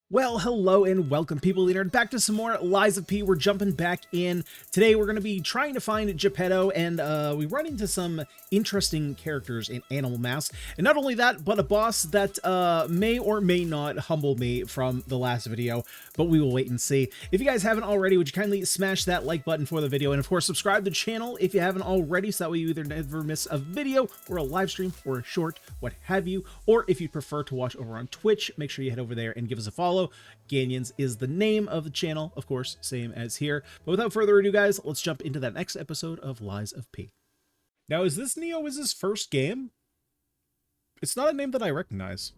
Well, hello and welcome, people leader, back to some more Lies of P. We're jumping back in. Today we're going to be trying to find Geppetto, and we run into some interesting characters in Animal Mask. And not only that, but a boss that may or may not humble me from the last video, but we will wait and see. If you guys haven't already, would you kindly smash that like button for the video, and of course subscribe to the channel if you haven't already, so that way you either never miss a video or a live stream or a short, what have you. Or if you prefer to watch over on Twitch, make sure you head over there and give us a follow. Ganyonz is the name of the channel, of course, same as here. But without further ado, guys, let's jump into that next episode of Lies of P. Now, is this Neo's first game? It's not a name that I recognize.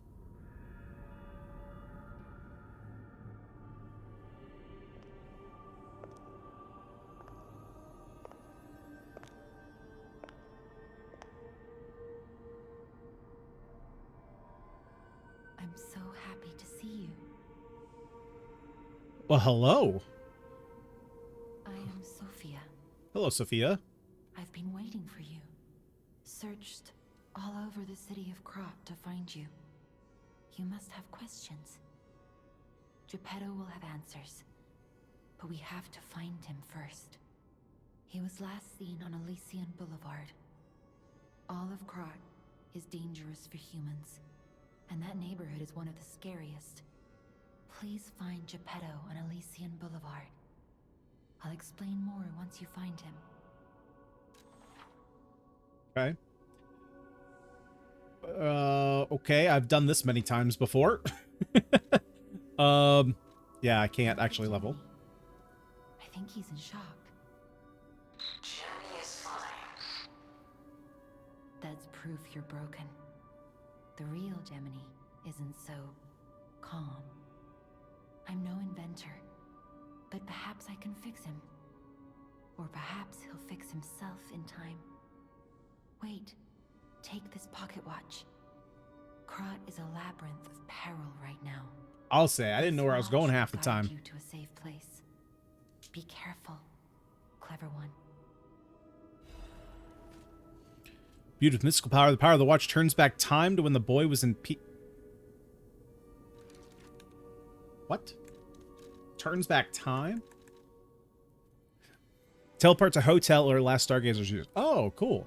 I'm so happy to see you. Well, hello. I am Sophia. Hello, Sophia. I've been waiting for you. Searched all over the city of Krot to find you. You must have questions. Geppetto will have answers, but we have to find him first. He was last seen on Elysian Boulevard. All of Krot is dangerous for humans, and that neighborhood is one of the scariest. Please find Geppetto on Elysian Boulevard. I'll explain more once you find him. Okay. Okay, I've done this many times before. Yeah, I can't actually level. I think he's in shock. Jenny is fine. That's proof you're broken. The real Gemini isn't so calm. I'm no inventor, but perhaps I can fix him. Or perhaps he'll fix himself in time. Wait, take this pocket watch. Krot is a labyrinth of peril right now. I'll say, I didn't know where I was going half the Guide time. you to a safe place. Be careful, clever one. Viewed with mystical power, the power of the watch turns back time to when the boy was in What? Turns back time? Teleport to hotel or last stargazer's use. Oh, cool.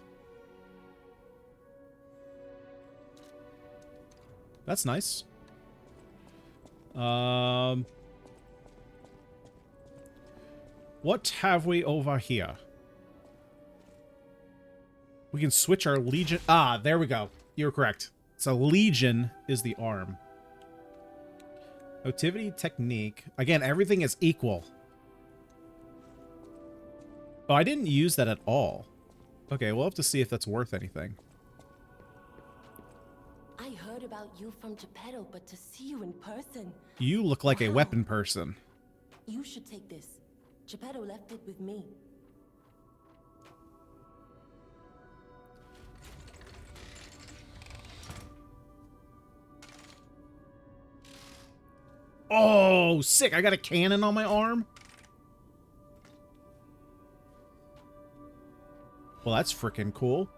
That's nice. What have we over here? We can switch our legion. Ah, there we go. You're correct. So legion is the arm. Motivity, technique. Again, everything is equal. Oh, I didn't use that at all. Okay, we'll have to see if that's worth anything. I heard about you from Geppetto, but to see you in person. You look like a Wow. weapon person. You should take this. Geppetto left it with me. Oh, sick. I got a cannon on my arm. Well, that's freaking cool.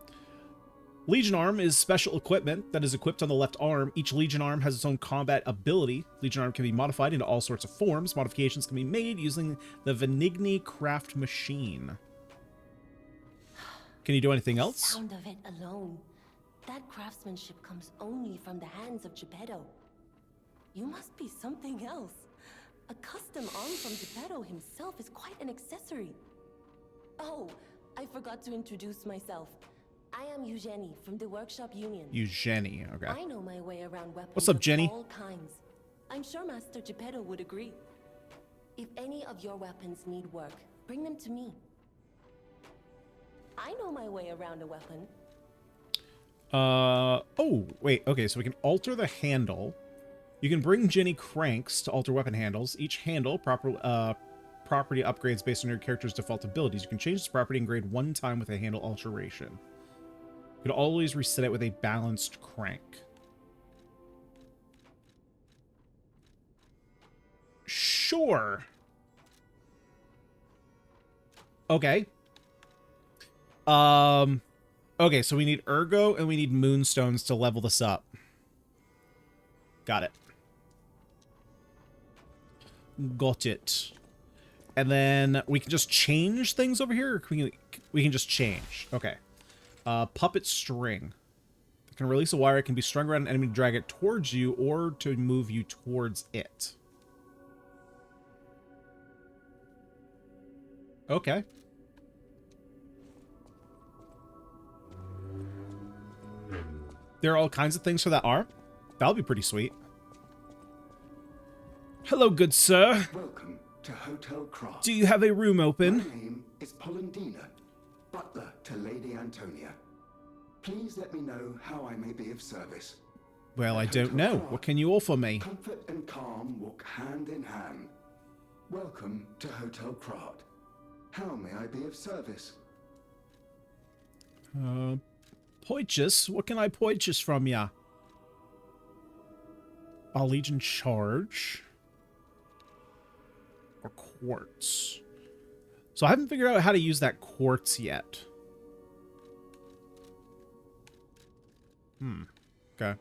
Legion arm is special equipment that is equipped on the left arm. Each Legion arm has its own combat ability. Legion arm can be modified into all sorts of forms. Modifications can be made using the Venigni craft machine. Can you do anything else? The sound of it alone. That craftsmanship comes only from the hands of Geppetto. You must be something else. A custom arm from Geppetto himself is quite an accessory. Oh, I forgot to introduce myself. I am Eugenie from the Workshop Union. Eugenie, okay. I know my way around weapons What's up, of Jenny? all kinds. I'm sure Master Geppetto would agree. If any of your weapons need work, bring them to me. I know my way around a weapon. Oh, wait, okay, so we can alter the handle. You can bring Jenny cranks to alter weapon handles. Each handle property upgrades based on your character's default abilities. You can change this property and grade one time with a handle alteration. You can always reset it with a balanced crank. Sure. Okay. Okay, so we need Ergo and we need Moonstones to level this up. Got it. Got it. And then we can just change things over here? Or we can just change. Okay. Puppet string. It can release a wire. It can be strung around an enemy to drag it towards you or to move you towards it. Okay. There are all kinds of things for that arm. That'll be pretty sweet. Hello, good sir. Welcome to Hotel Craft. Do you have a room open? My name is Polendina, butler to Lady Antonia. Please let me know how I may be of service. Well, I At don't Hotel know. Craft, What can you offer me? Comfort and calm walk hand in hand. Welcome to Hotel Craft. How may I be of service? Purchase? What can I purchase from ya? A Legion charge. Or quartz. So I haven't figured out how to use that quartz yet. Okay.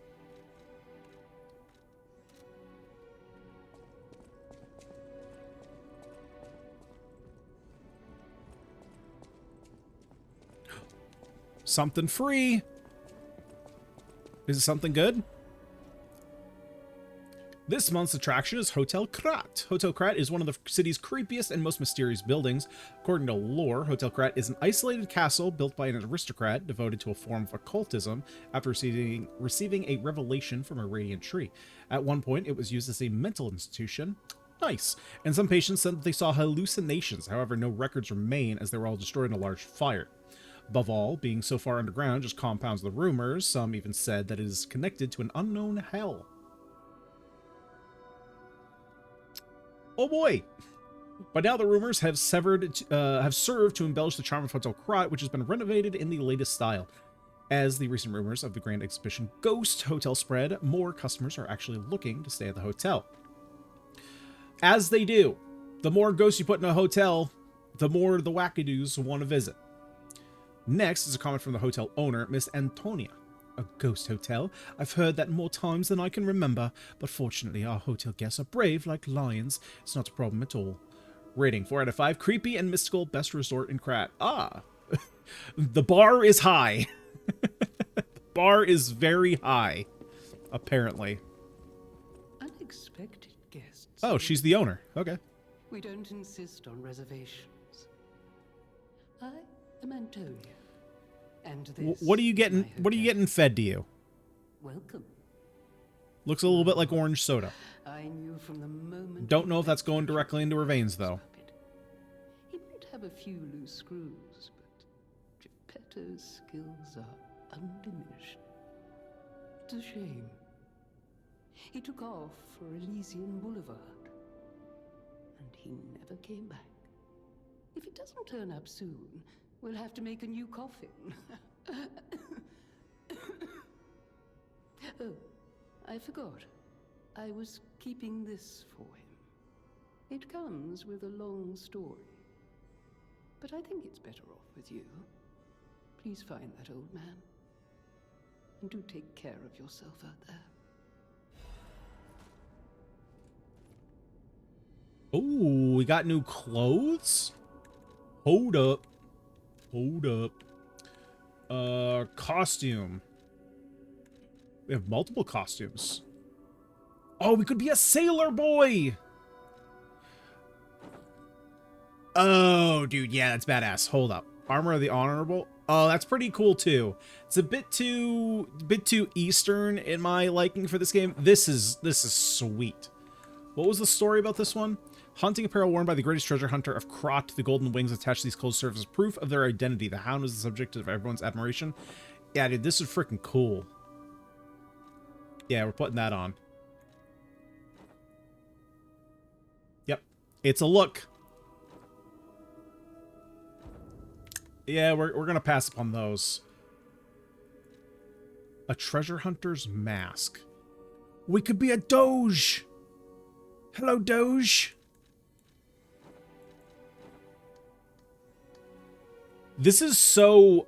Something free. Is it something good? This month's attraction is Hotel Krat. Hotel Krat is one of the city's creepiest and most mysterious buildings. According to lore, Hotel Krat is an isolated castle built by an aristocrat devoted to a form of occultism after receiving a revelation from a radiant tree. At one point, it was used as a mental institution. Nice. And some patients said that they saw hallucinations. However, no records remain as they were all destroyed in a large fire. Above all, being so far underground just compounds the rumors. Some even said that it is connected to an unknown hell. Oh boy! By now, the rumors have served to embellish the charm of Hotel Krat, which has been renovated in the latest style. As the recent rumors of the Grand Exhibition Ghost Hotel spread, more customers are actually looking to stay at the hotel. As they do. The more ghosts you put in a hotel, the more the wackadoos want to visit. Next is a comment from the hotel owner, Miss Antonia. A ghost hotel? I've heard that more times than I can remember, but fortunately our hotel guests are brave like lions. It's not a problem at all. Rating 4 out of 5. Creepy and mystical. Best resort in Krat. Ah! The bar is high. The bar is very high, apparently. Unexpected guests. Oh, she's the owner. Okay. We don't insist on reservations. I am Antonia. And this What are you getting? is my What are you hotel. getting fed to you? Welcome. Looks a little bit like orange soda. I knew from the moment. Don't know if that's going directly into her veins, though. He might have a few loose screws, but Geppetto's skills are undiminished. It's a shame. He took off for Elysian Boulevard, and he never came back. If he doesn't turn up soon, we'll have to make a new coffin. Oh, I forgot. I was keeping this for him. It comes with a long story. But I think it's better off with you. Please find that old man. And do take care of yourself out there. Oh, we got new clothes? Hold up. Hold up. Costume. We have multiple costumes. Oh, we could be a sailor boy! Oh, dude, yeah, that's badass. Hold up. Armor of the Honorable. Oh, that's pretty cool, too. It's a bit too Eastern in my liking for this game. This is sweet. What was the story about this one? Hunting apparel worn by the greatest treasure hunter of Krat. The golden wings attached to these clothes serve as proof of their identity. The hound is the subject of everyone's admiration. Yeah, dude, this is freaking cool. Yeah, we're putting that on. Yep. It's a look. Yeah, we're going to pass upon those. A treasure hunter's mask. We could be a Doge. Hello, Doge. This is so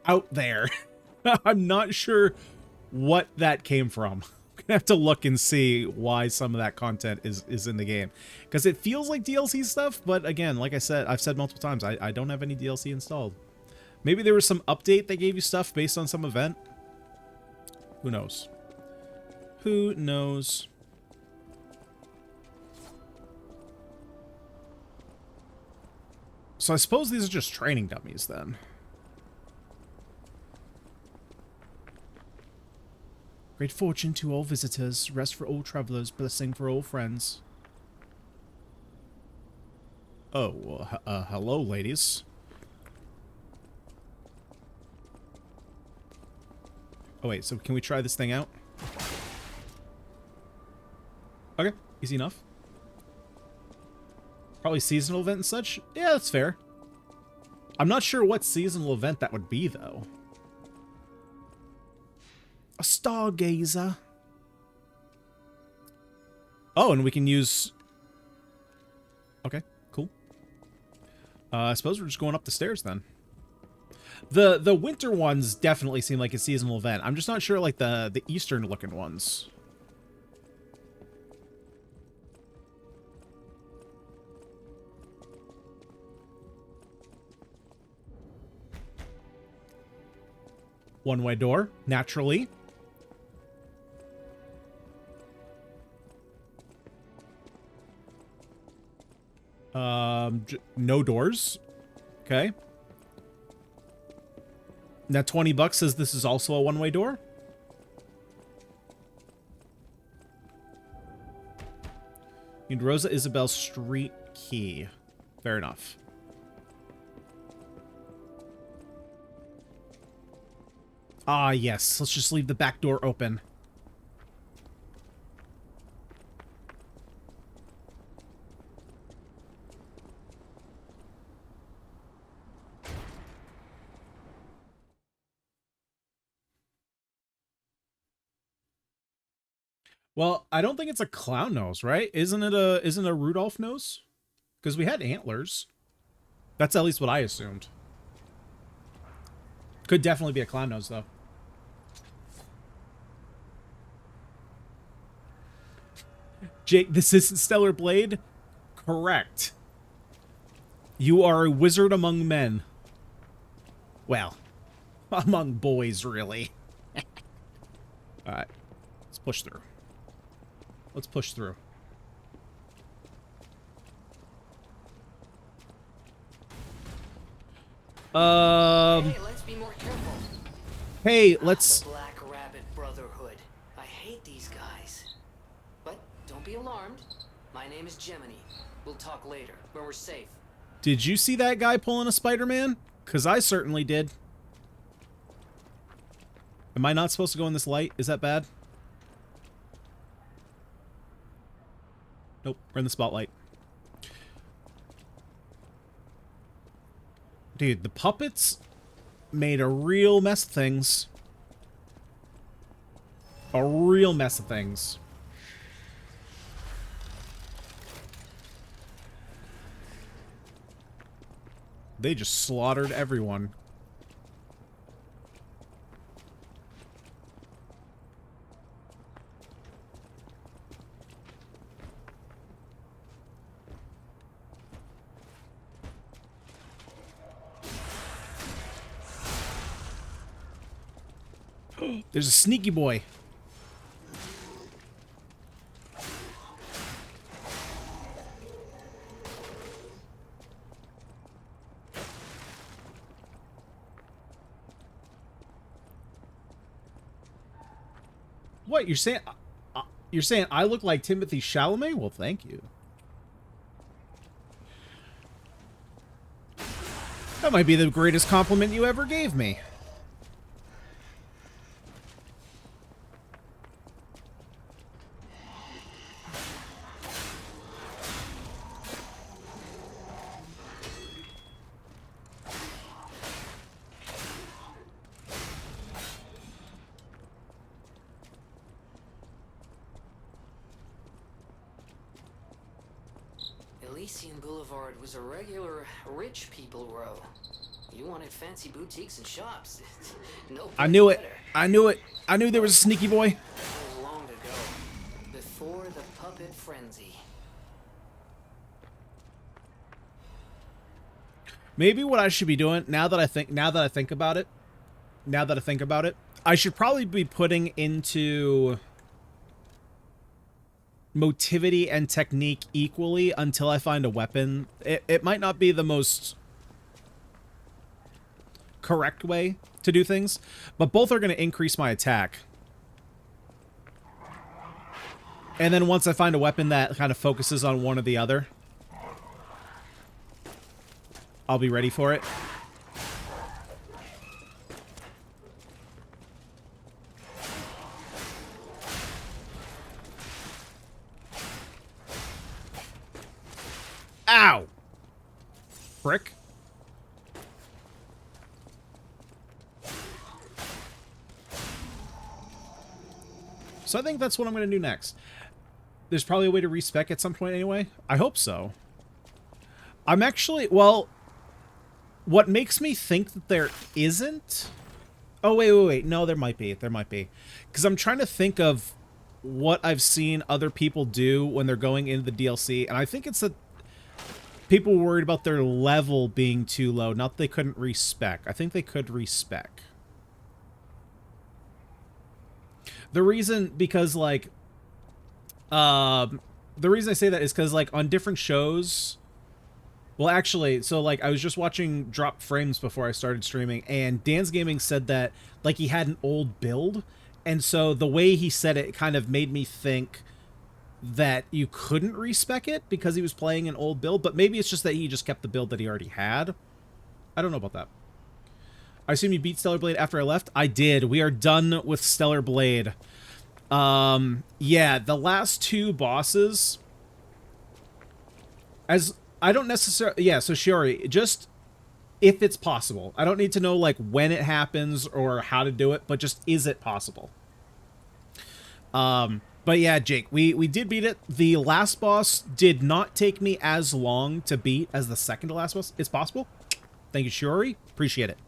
out there. I'm not sure what that came from. have to look and see why some of that content is in the game. Because it feels like DLC stuff, but again, like I said, I've said multiple times, I don't have any DLC installed. Maybe there was some update that gave you stuff based on some event. Who knows? Who knows? So I suppose these are just training dummies then. Great fortune to all visitors, rest for all travelers, blessing for all friends. Oh, well, hello, ladies. Oh, wait, so can we try this thing out? Okay, easy enough. Probably seasonal event and such? Yeah, that's fair. I'm not sure what seasonal event that would be, though. A stargazer. Oh, and we can use... Okay, cool. I suppose we're just going up the stairs, then. The winter ones definitely seem like a seasonal event. I'm just not sure, like, the eastern-looking ones. One-way door, naturally. No doors. Okay. That 20 bucks says this is also a one-way door. Need Rosa Isabel Street key. Fair enough. Ah, yes. Let's just leave the back door open. Well, I don't think it's a clown nose, right? Isn't it a Rudolph nose? Because we had antlers. That's at least what I assumed. Could definitely be a clown nose, though. Jake, this isn't Stellar Blade? Correct. You are a wizard among men. Well, among boys, really. Alright. Let's push through. Let's push through. Hey, let's be more careful. Hey, let's... The Black Rabbit Brotherhood. I hate these guys. But don't be alarmed. My name is Gemini. We'll talk later, when we're safe. Did you see that guy pulling a Spider-Man? Because I certainly did. Am I not supposed to go in this light? Is that bad? Nope, we're in the spotlight. Dude, the puppets made a real mess of things. A real mess of things. They just slaughtered everyone. There's a sneaky boy. What, you're saying I look like Timothy Chalamet? Well, thank you. That might be the greatest compliment you ever gave me. Elysian Boulevard was a regular rich people row. You wanted fancy boutiques and shops. No I knew it. better. I knew it. I knew there was a sneaky boy. That was long ago. frenzy. Maybe what I should be doing now that I think about it, I should probably be putting into motivity and technique equally until I find a weapon. It might not be the most correct way to do things, but both are going to increase my attack. And then once I find a weapon that kind of focuses on one or the other, I'll be ready for it. Ow! Frick. So I think that's what I'm going to do next. There's probably a way to respec at some point anyway. I hope so. I'm actually, well, what makes me think that there isn't... Oh, wait. No, there might be. There might be. Because I'm trying to think of what I've seen other people do when they're going into the DLC. And I think it's that people were worried about their level being too low. Not that they couldn't respec. I think they could respec. The reason, because, like... the reason I say that is because, like, on different shows... Well, actually, so, like, I was just watching Drop Frames before I started streaming, and Dan's Gaming said that, like, he had an old build, and so the way he said it kind of made me think that you couldn't respec it because he was playing an old build, but maybe it's just that he just kept the build that he already had. I don't know about that. I assume you beat Stellar Blade after I left? I did. We are done with Stellar Blade. Yeah, the last two bosses... I don't necessarily... Yeah, so Shiori, just if it's possible. I don't need to know, like, when it happens or how to do it, but just is it possible? But yeah, Jake, we did beat it. The last boss did not take me as long to beat as the second to last boss. It's possible. Thank you, Shiori. Appreciate it.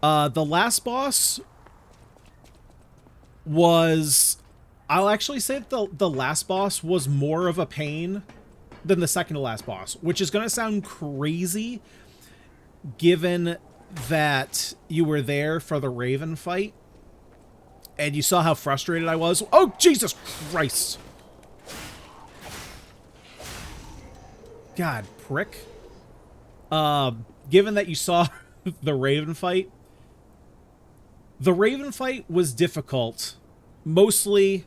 The last boss was... I'll actually say that the last boss was more of a pain than the second to last boss, which is going to sound crazy given that you were there for the Raven fight and you saw how frustrated I was. Oh, Jesus Christ. God, prick. Given that you saw the Raven fight was difficult, mostly...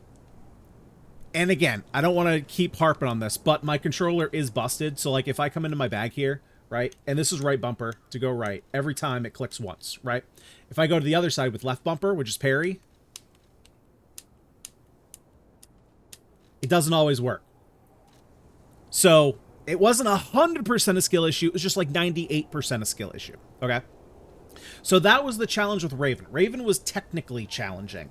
And again, I don't want to keep harping on this, but my controller is busted. So, like, if I come into my bag here, right, and this is right bumper to go right, every time it clicks once, right? If I go to the other side with left bumper, which is parry, it doesn't always work. So, it wasn't 100% a skill issue. It was just like 98% a skill issue, okay? So, that was the challenge with Raven. Raven was technically challenging.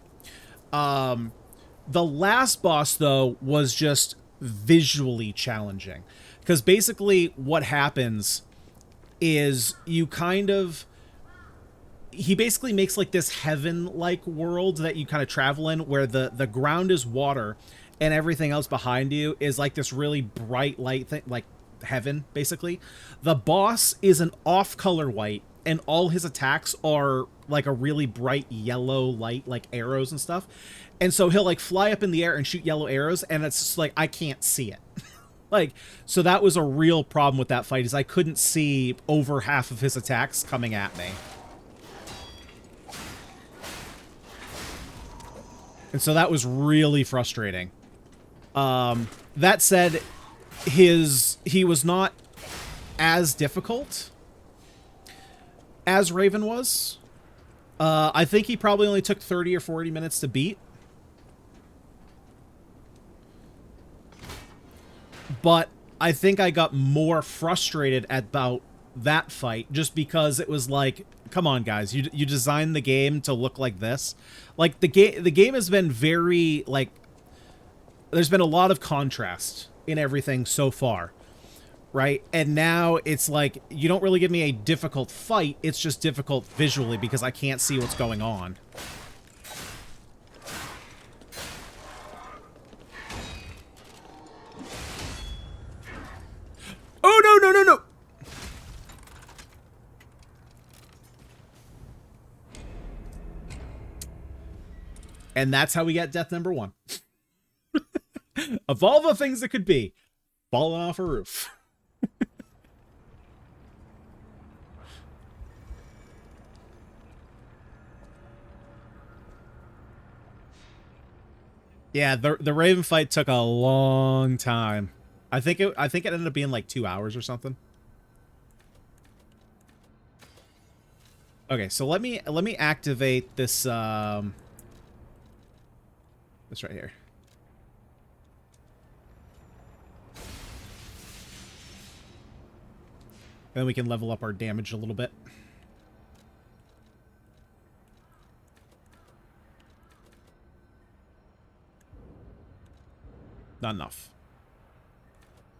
The last boss, though, was just visually challenging. Because basically what happens is you kind of... He basically makes like this heaven-like world that you kind of travel in where the ground is water and everything else behind you is like this really bright light thing, like heaven, basically. The boss is an off-color white and all his attacks are like a really bright yellow light, like arrows and stuff. And so he'll like fly up in the air and shoot yellow arrows, and it's just like, I can't see it. Like, so that was a real problem with that fight, is I couldn't see over half of his attacks coming at me. And so that was really frustrating. That said, he was not as difficult as Raven was. I think he probably only took 30 or 40 minutes to beat. But I think I got more frustrated about that fight just because it was like, come on, guys, you designed the game to look like this. Like, the game has been very, like, there's been a lot of contrast in everything so far, right? And now it's like, you don't really give me a difficult fight, it's just difficult visually because I can't see what's going on. And that's how we get death number 1. Of all the things that could be, falling off a roof. Yeah, the Raven fight took a long time. I think it ended up being like 2 hours or something. Okay, so let me activate this this right here. Then we can level up our damage a little bit. Not enough.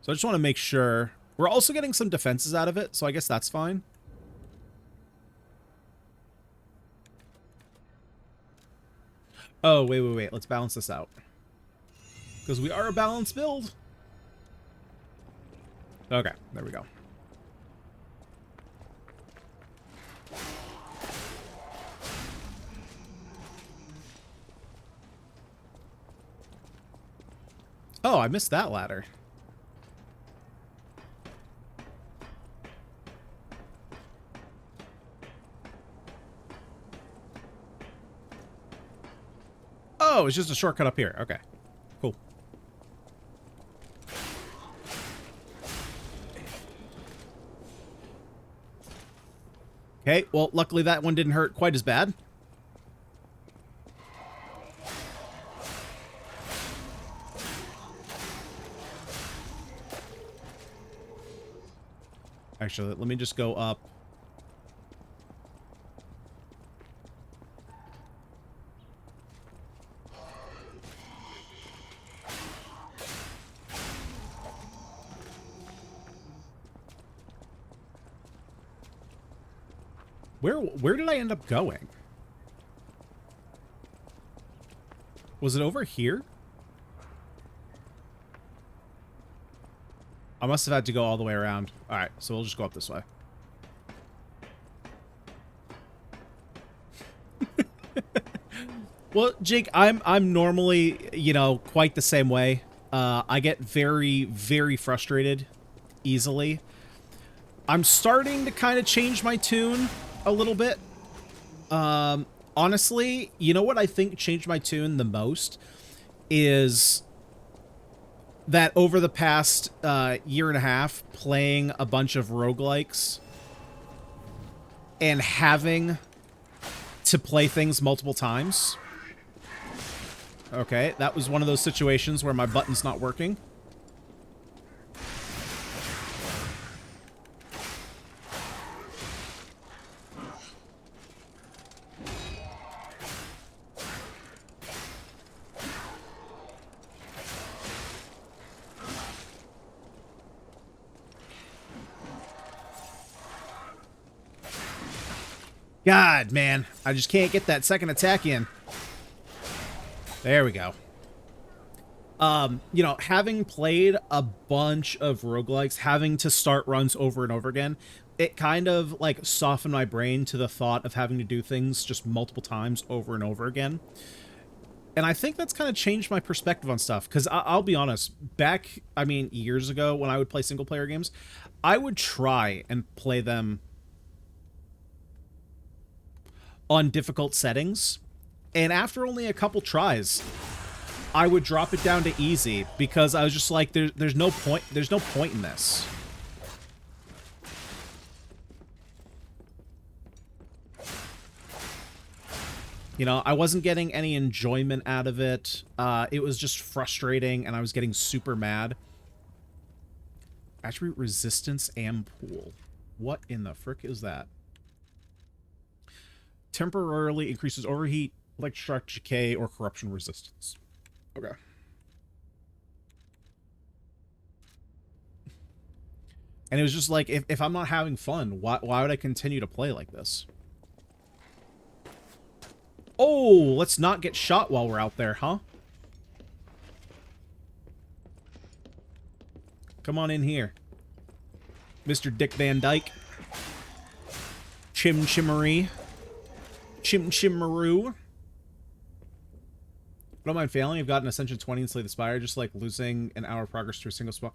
So I just want to make sure. We're also getting some defenses out of it, so I guess that's fine. Oh, wait. Let's balance this out. Because we are a balanced build. Okay, there we go. Oh, I missed that ladder. Oh, it's just a shortcut up here. Okay, cool. Okay, well, luckily that one didn't hurt quite as bad. Actually, let me just go up. Where did I end up going? Was it over here? I must have had to go all the way around. Alright, so we'll just go up this way. Well, Jake, I'm normally, you know, quite the same way. I get very, very frustrated easily. I'm starting to kind of change my tune a little bit. Honestly, you know what I think changed my tune the most is that over the past year and a half, playing a bunch of roguelikes and having to play things multiple times. Okay, that was one of those situations where my button's not working. God, man. I just can't get that second attack in. There we go. You know, having played a bunch of roguelikes, having to start runs over and over again, it kind of, like, softened my brain to the thought of having to do things just multiple times over and over again. And I think that's kind of changed my perspective on stuff. Because I'll be honest, back, I mean, years ago when I would play single-player games, I would try and play them on difficult settings, and after only a couple tries, I would drop it down to easy because I was just like, there's no point in this. You know, I wasn't getting any enjoyment out of it. It was just frustrating, and I was getting super mad. Attribute resistance and pool. What in the frick is that? Temporarily increases overheat, electroshock decay, or corruption resistance. Okay. And it was just like, if I'm not having fun, why would I continue to play like this? Oh, let's not get shot while we're out there, huh? Come on in here, Mr. Dick Van Dyke. Chim Chimmery. Chim Chimmaroo. I don't mind failing. I've gotten Ascension 20 and Slay the Spire, just like losing an hour of progress to a single spell.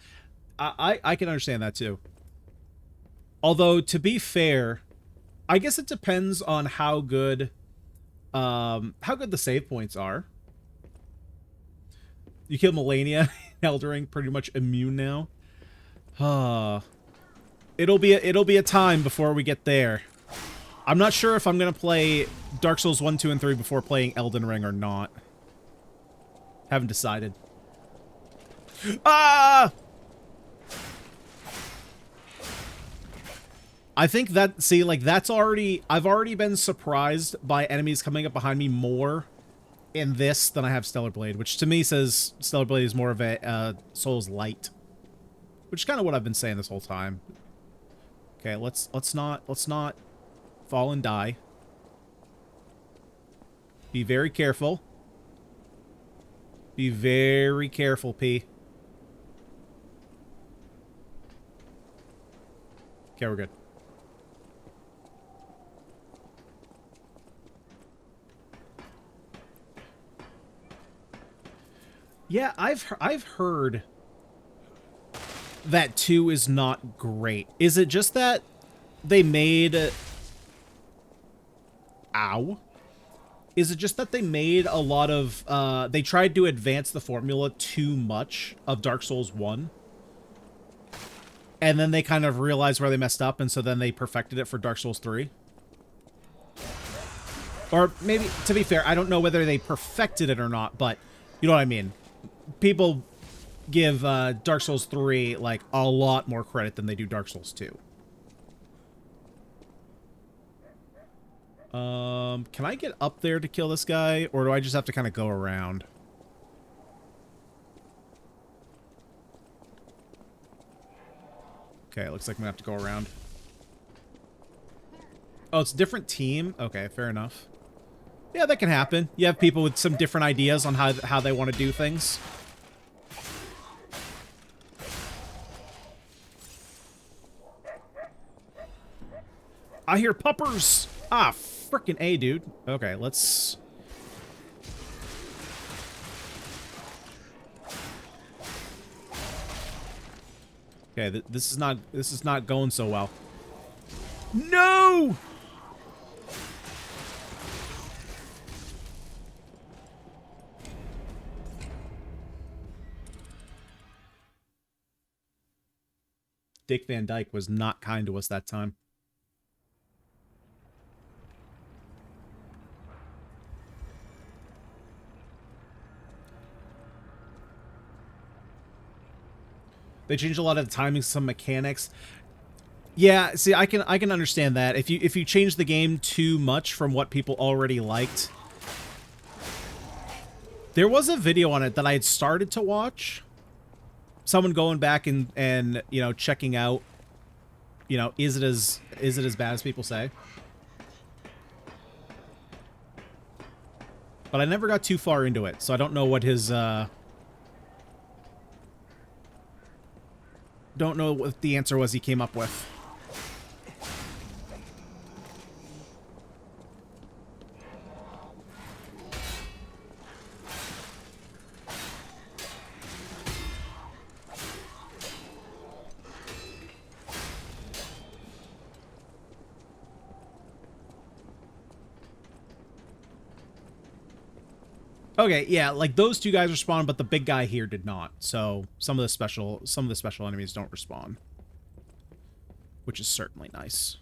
I can understand that too. Although, to be fair, I guess it depends on how good the save points are. You kill Melania, Eldering, pretty much immune now. It'll be a time before we get there. I'm not sure if I'm gonna play Dark Souls 1, 2, and 3 before playing Elden Ring or not. Haven't decided. Ah! I think that, see, like, that's already, I've already been surprised by enemies coming up behind me more in this than I have Stellar Blade, which to me says Stellar Blade is more of a Souls Light, which is kind of what I've been saying this whole time. Okay, let's not fall and die. Be very careful. Be very careful, P. Okay, we're good. Yeah, I've heard that 2 is not great. Is it just that they made... Ow. Is it just that they made a lot of... they tried to advance the formula too much of Dark Souls 1? And then they kind of realized where they messed up, and so then they perfected it for Dark Souls 3? Or maybe, to be fair, I don't know whether they perfected it or not, but you know what I mean. People give Dark Souls 3, like, a lot more credit than they do Dark Souls 2. Can I get up there to kill this guy, or do I just have to kind of go around? Okay, it looks like I'm gonna have to go around. Oh, it's a different team? Okay, fair enough. Yeah, that can happen. You have people with some different ideas on how they want to do things. I hear puppers! Ah, frickin' A, dude. Okay, let's... Okay, this is not going so well. No! Dick Van Dyke was not kind to us that time. They changed a lot of the timing, some mechanics. Yeah, see, I can understand that. If you change the game too much from what people already liked. There was a video on it that I had started to watch. Someone going back and you know, checking out, you know, is it as bad as people say? But I never got too far into it, so I don't know what his don't know what the answer was he came up with. Okay, yeah, like those two guys respawn, but the big guy here did not. So some of the special enemies don't respawn, which is certainly nice.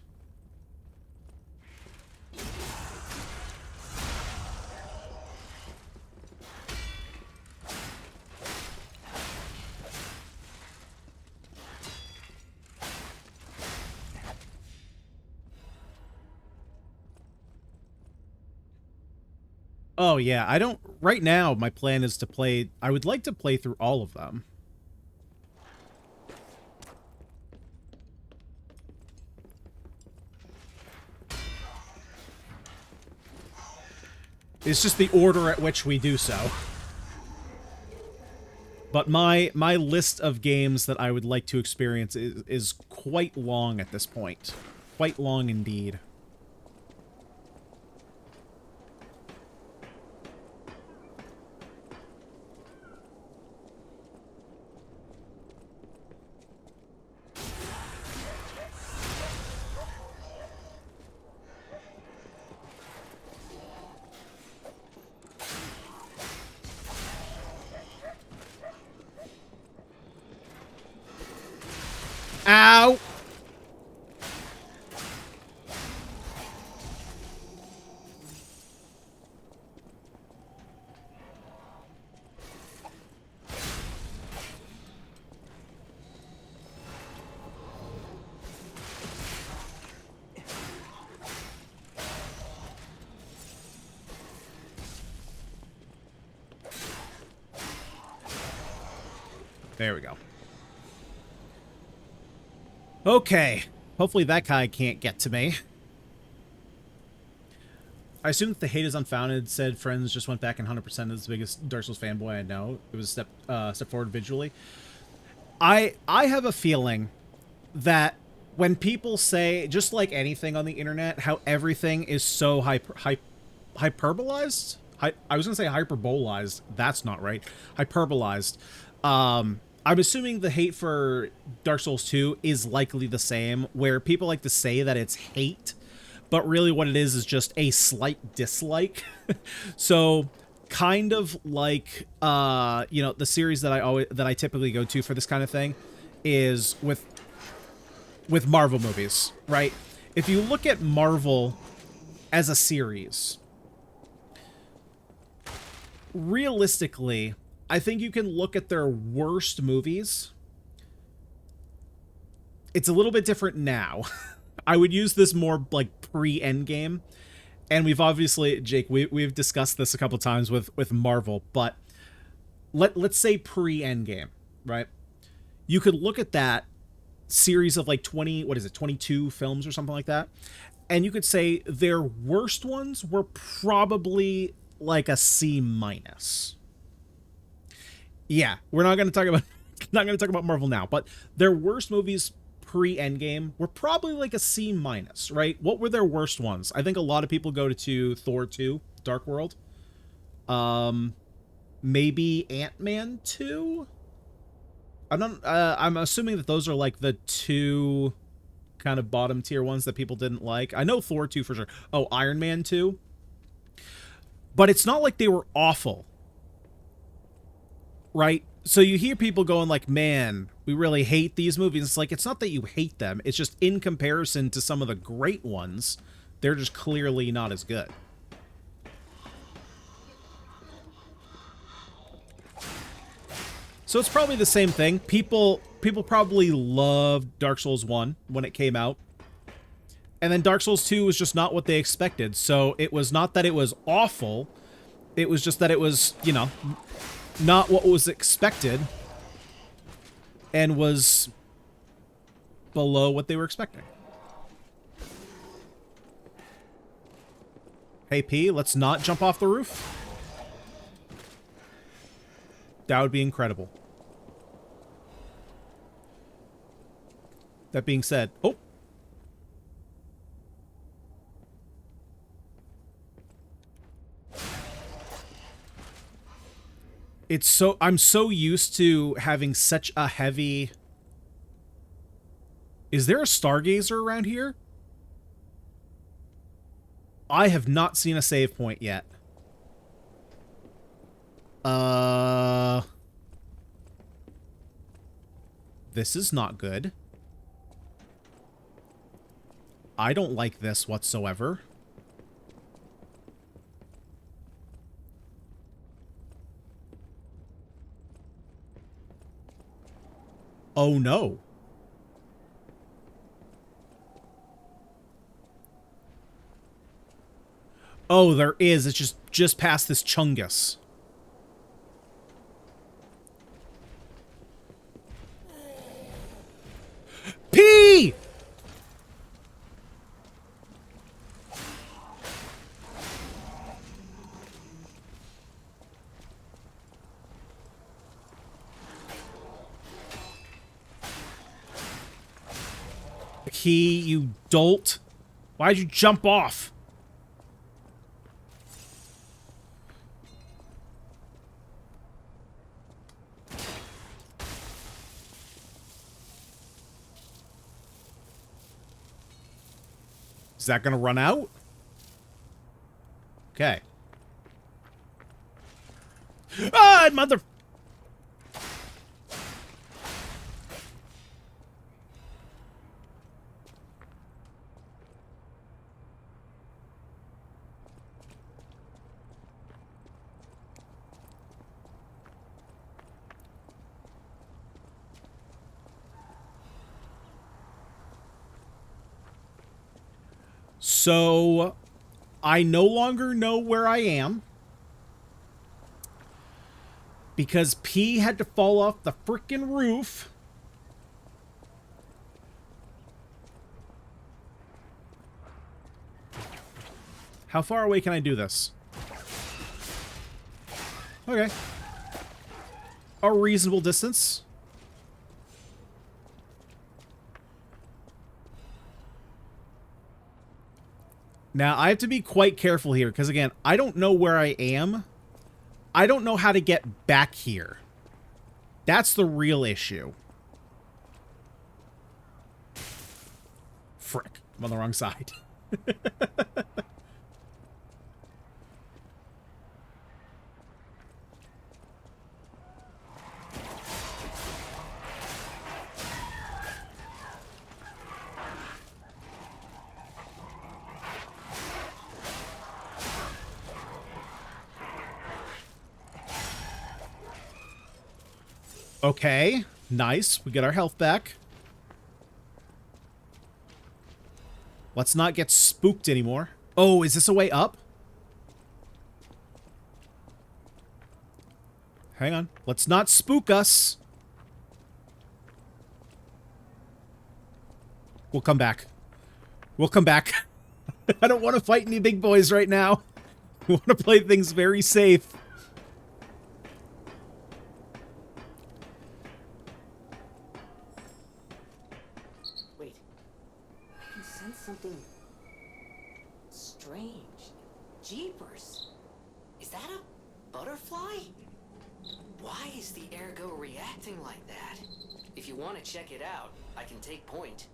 Oh, yeah, I don't... Right now, my plan is to play... I would like to play through all of them. It's just the order at which we do so. But my list of games that I would like to experience is quite long at this point. Quite long indeed. Ow! There we go. Okay. Hopefully that guy can't get to me. I assume that the hate is unfounded. Said friends just went back and 100% is the biggest Dark Souls fanboy I know. It was a step forward visually. I have a feeling that when people say, just like anything on the internet, how everything is so hyperbolized. I was gonna say hyperbolized. That's not right. Hyperbolized. I'm assuming the hate for Dark Souls 2 is likely the same, where people like to say that it's hate, but really what it is just a slight dislike. So kind of like, you know, the series that I typically go to for this kind of thing is with Marvel movies, right? If you look at Marvel as a series, realistically, I think you can look at their worst movies. It's a little bit different now. I would use this more like pre-Endgame. And we've obviously, Jake, we've discussed this a couple times with Marvel, but let's say pre-Endgame, right? You could look at that series of like 22 films or something like that, and you could say their worst ones were probably like a C-. Yeah, we're not going to talk about Marvel now, but their worst movies pre-Endgame were probably like a C-, right? What were their worst ones? I think a lot of people go to Thor 2, Dark World. Maybe Ant-Man 2? I'm assuming that those are like the two kind of bottom tier ones that people didn't like. I know Thor 2 for sure. Oh, Iron Man 2. But it's not like they were awful. Right? So you hear people going like, man, we really hate these movies. It's like, it's not that you hate them. It's just in comparison to some of the great ones, they're just clearly not as good. So it's probably the same thing. People probably loved Dark Souls 1 when it came out. And then Dark Souls 2 was just not what they expected. So it was not that it was awful. It was just that it was, you know, not what was expected and was below what they were expecting. Hey, P, let's not jump off the roof. That would be incredible. That being said, oh. It's so, I'm so used to having such a heavy... Is there a Stargazer around here? I have not seen a save point yet. This is not good. I don't like this whatsoever. Oh no. Oh, there is. It's just past this Chungus. P! P, you dolt. Why'd you jump off? Is that gonna run out? Okay. Ah, mother... So, I no longer know where I am. Because P had to fall off the frickin' roof. How far away can I do this? Okay. A reasonable distance. Now, I have to be quite careful here, because again, I don't know where I am. I don't know how to get back here. That's the real issue. Frick. I'm on the wrong side. Okay, nice. We get our health back. Let's not get spooked anymore. Oh, is this a way up? Hang on. Let's not spook us. We'll come back. We'll come back. I don't want to fight any big boys right now. I want to play things very safe. Something strange. Jeepers. Is that a butterfly? Why is the ergo reacting like that? If you want to check it out, I can take point.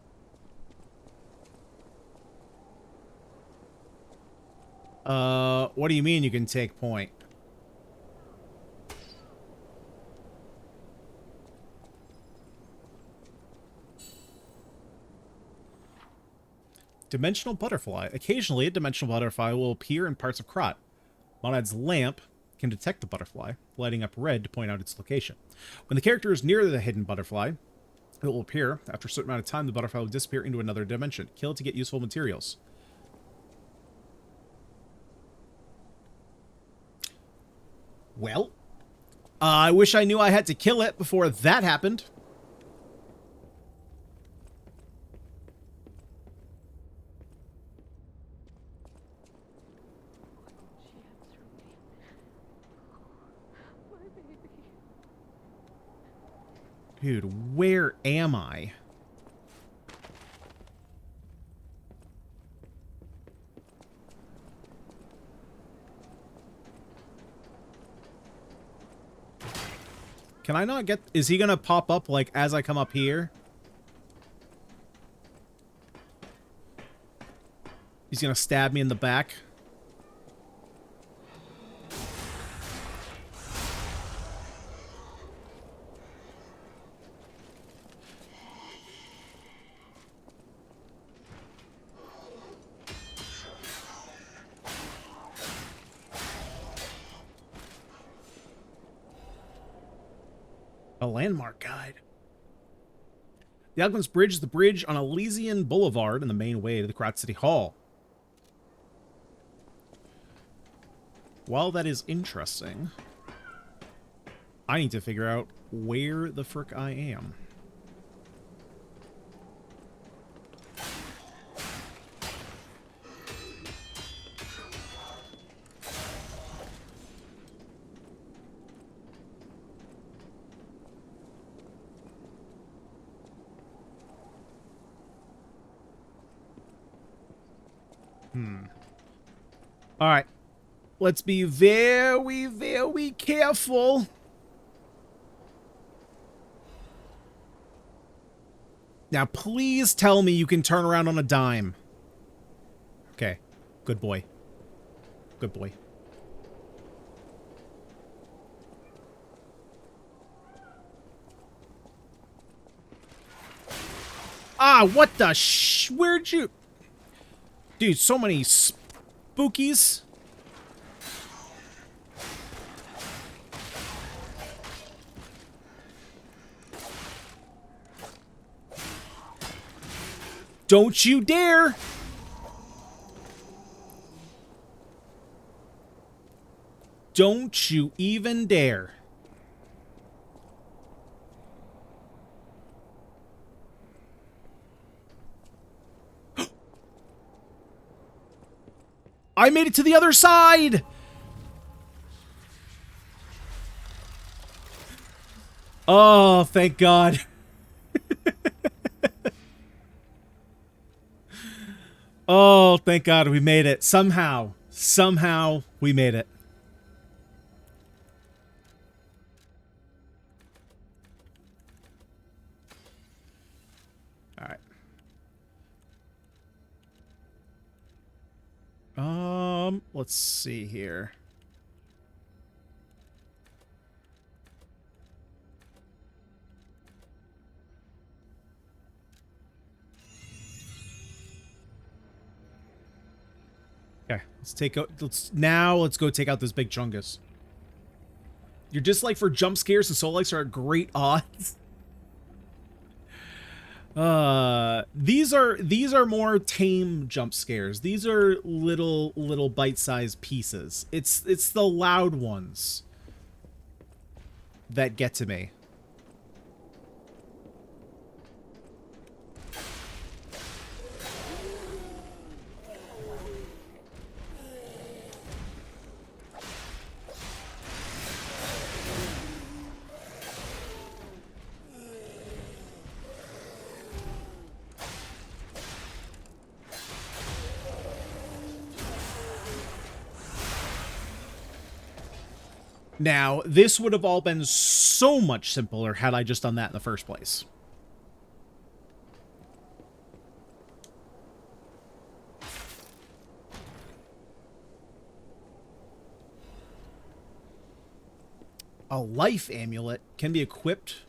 What do you mean you can take point? Dimensional butterfly. Occasionally, a dimensional butterfly will appear in parts of Krot. Monad's lamp can detect the butterfly, lighting up red to point out its location. When the character is near the hidden butterfly, it will appear. After a certain amount of time, the butterfly will disappear into another dimension. Kill it to get useful materials. Well, I wish I knew I had to kill it before that happened. Dude, where am I? Can I not get... Is he gonna pop up, like, as I come up here? He's gonna stab me in the back? A landmark guide. The Algon's Bridge is the bridge on Elysian Boulevard and the main way to the Krot City Hall. While that is interesting, I need to figure out where the frick I am. All right. Let's be very, very careful. Now, please tell me you can turn around on a dime. Okay. Good boy. Good boy. Ah, what the where'd you... Dude, so many spookies. Don't you dare! Don't you even dare. I made it to the other side! Oh, thank God. Oh, thank God we made it. Somehow we made it. All right. Let's see here. Okay, let's go take out this big chungus. You're just like for jump scares and soul likes are at great odds. These are more tame jump scares. These are little bite-sized pieces. It's the loud ones that get to me. Now, this would have all been so much simpler had I just done that in the first place. A life amulet can be equipped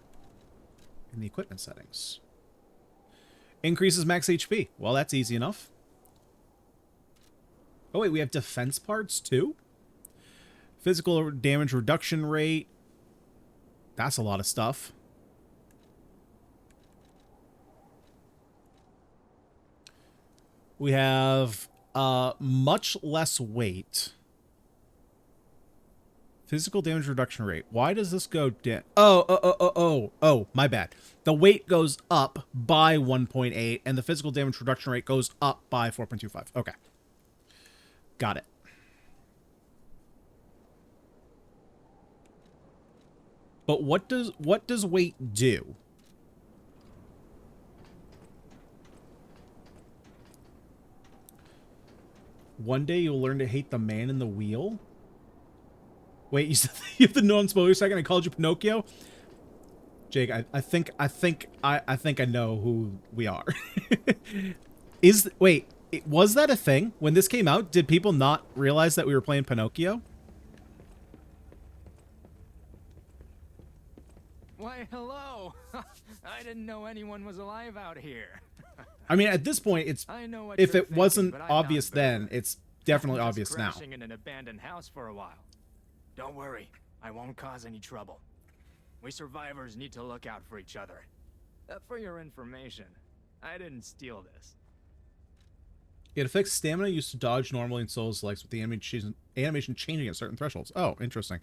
in the equipment settings. Increases max HP. Well, that's easy enough. Oh, wait, we have defense parts too? Physical damage reduction rate. That's a lot of stuff. We have much less weight. Physical damage reduction rate. Why does this go down? Oh, my bad. The weight goes up by 1.8 and the physical damage reduction rate goes up by 4.25. Okay. Got it. But what does weight do? One day you'll learn to hate the man in the wheel. Wait, you said you have the non-spoiler second. I called you Pinocchio. Jake, I think I know who we are. Wait, was that a thing when this came out? Did people not realize that we were playing Pinocchio? Why, hello! I didn't know anyone was alive out here. I mean, at this point, it's if it wasn't obvious then, it's definitely obvious now. Crashing in an abandoned house for a while. Don't worry, I won't cause any trouble. We survivors need to look out for each other. For your information, I didn't steal this. It affects stamina used to dodge normally in Souls likes with the animation changing at certain thresholds. Oh, interesting.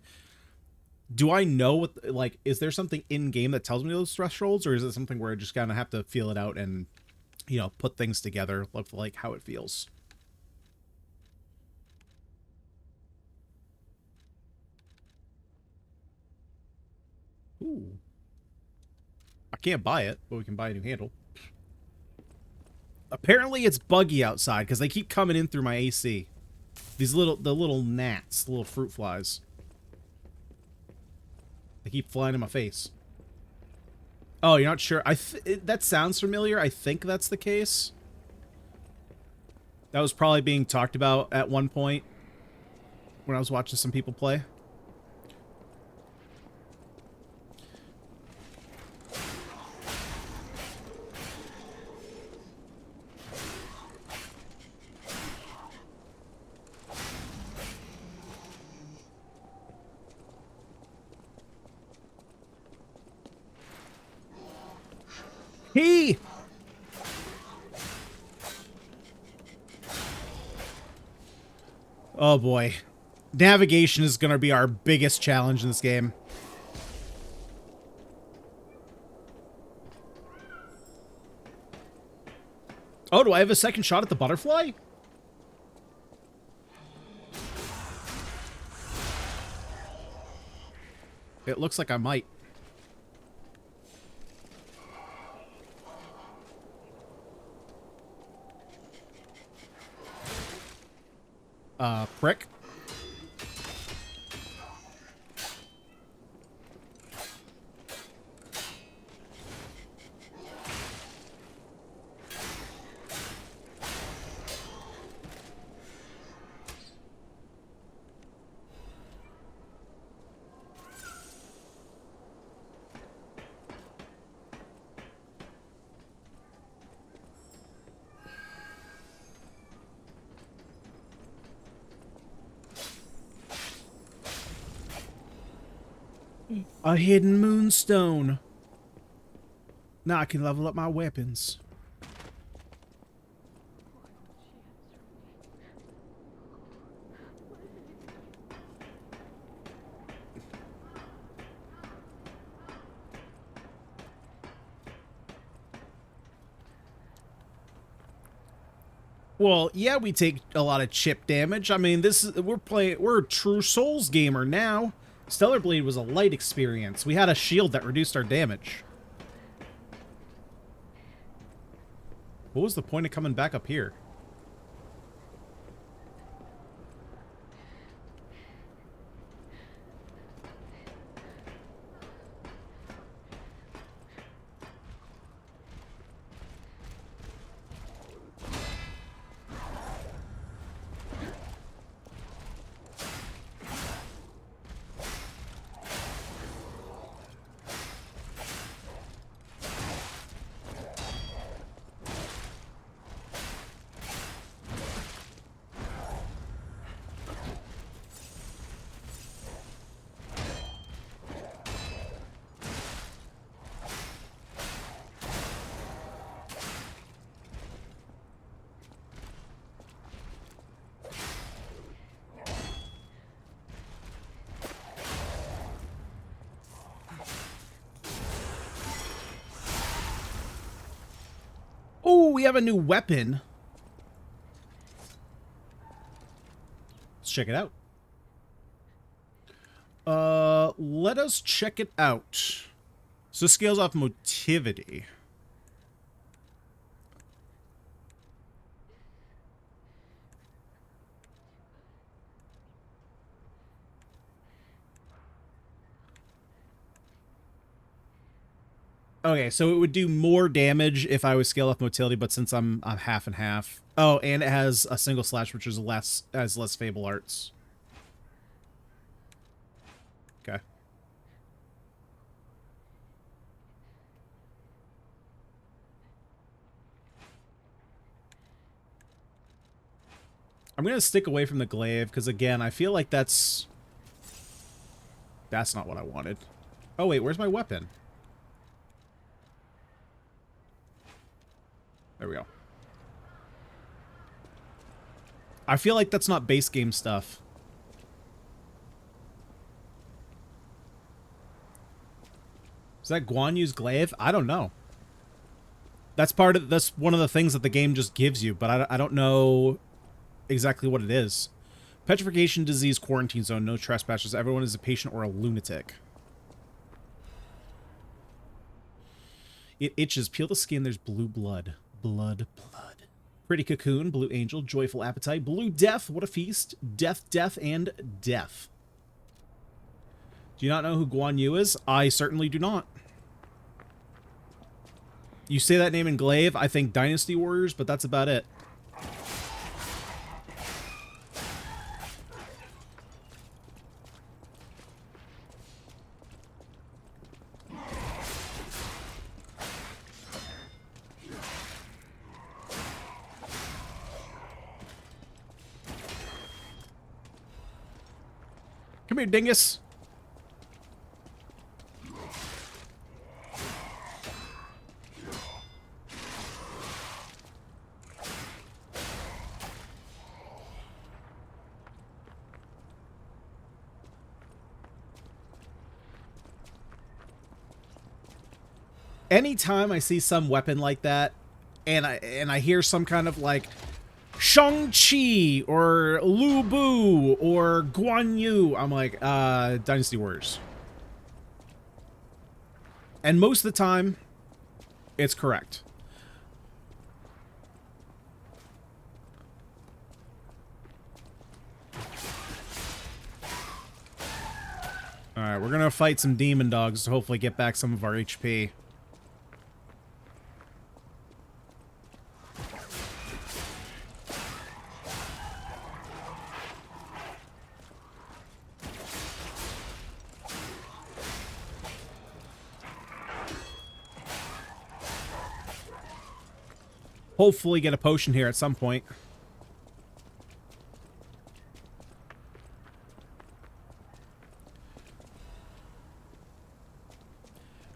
Do I know what, like, is there something in game that tells me those thresholds, or is it something where I just kind of have to feel it out and, you know, put things together, like how it feels? Ooh. I can't buy it, but we can buy a new handle. Apparently it's buggy outside because they keep coming in through my AC. The little gnats, the little fruit flies. They keep flying in my face. Oh, you're not sure? That sounds familiar. I think that's the case. That was probably being talked about at one point when I was watching some people play. He! Oh boy. Navigation is going to be our biggest challenge in this game. Oh, do I have a second shot at the butterfly? It looks like I might. Prick. A hidden moonstone. Now I can level up my weapons. Well, yeah, we take a lot of chip damage. I mean, we're a true Souls gamer now. Stellar Blade was a light experience. We had a shield that reduced our damage. What was the point of coming back up here? Oh, we have a new weapon. Let's check it out. Let us check it out. So this scales off motivity. Okay, so it would do more damage if I was scale up motility, but since I'm half and half. Oh, and it has a single slash, which is less Fable Arts. Okay. I'm gonna stick away from the glaive because again, I feel like that's not what I wanted. Oh wait, where's my weapon? There we go. I feel like that's not base game stuff. Is that Ganyonz glaive? I don't know. That's one of the things that the game just gives you, but I don't know exactly what it is. Petrification disease quarantine zone, no trespassers. Everyone is a patient or a lunatic. It itches. Peel the skin. There's blue blood. Blood. Pretty cocoon, blue angel, joyful appetite, blue death, what a feast, death, and death. Do you not know who Ganyonz is? I certainly do not. You say that name in glaive, I think Dynasty Warriors, but that's about it. Come here, dingus. anytime I see some weapon like that, and I hear some kind of like Shang-Chi or Lu Bu or Guan Yu, I'm like, Dynasty Warriors. And most of the time, it's correct. Alright, we're gonna fight some demon dogs to hopefully get back some of our HP. Hopefully get a potion here at some point.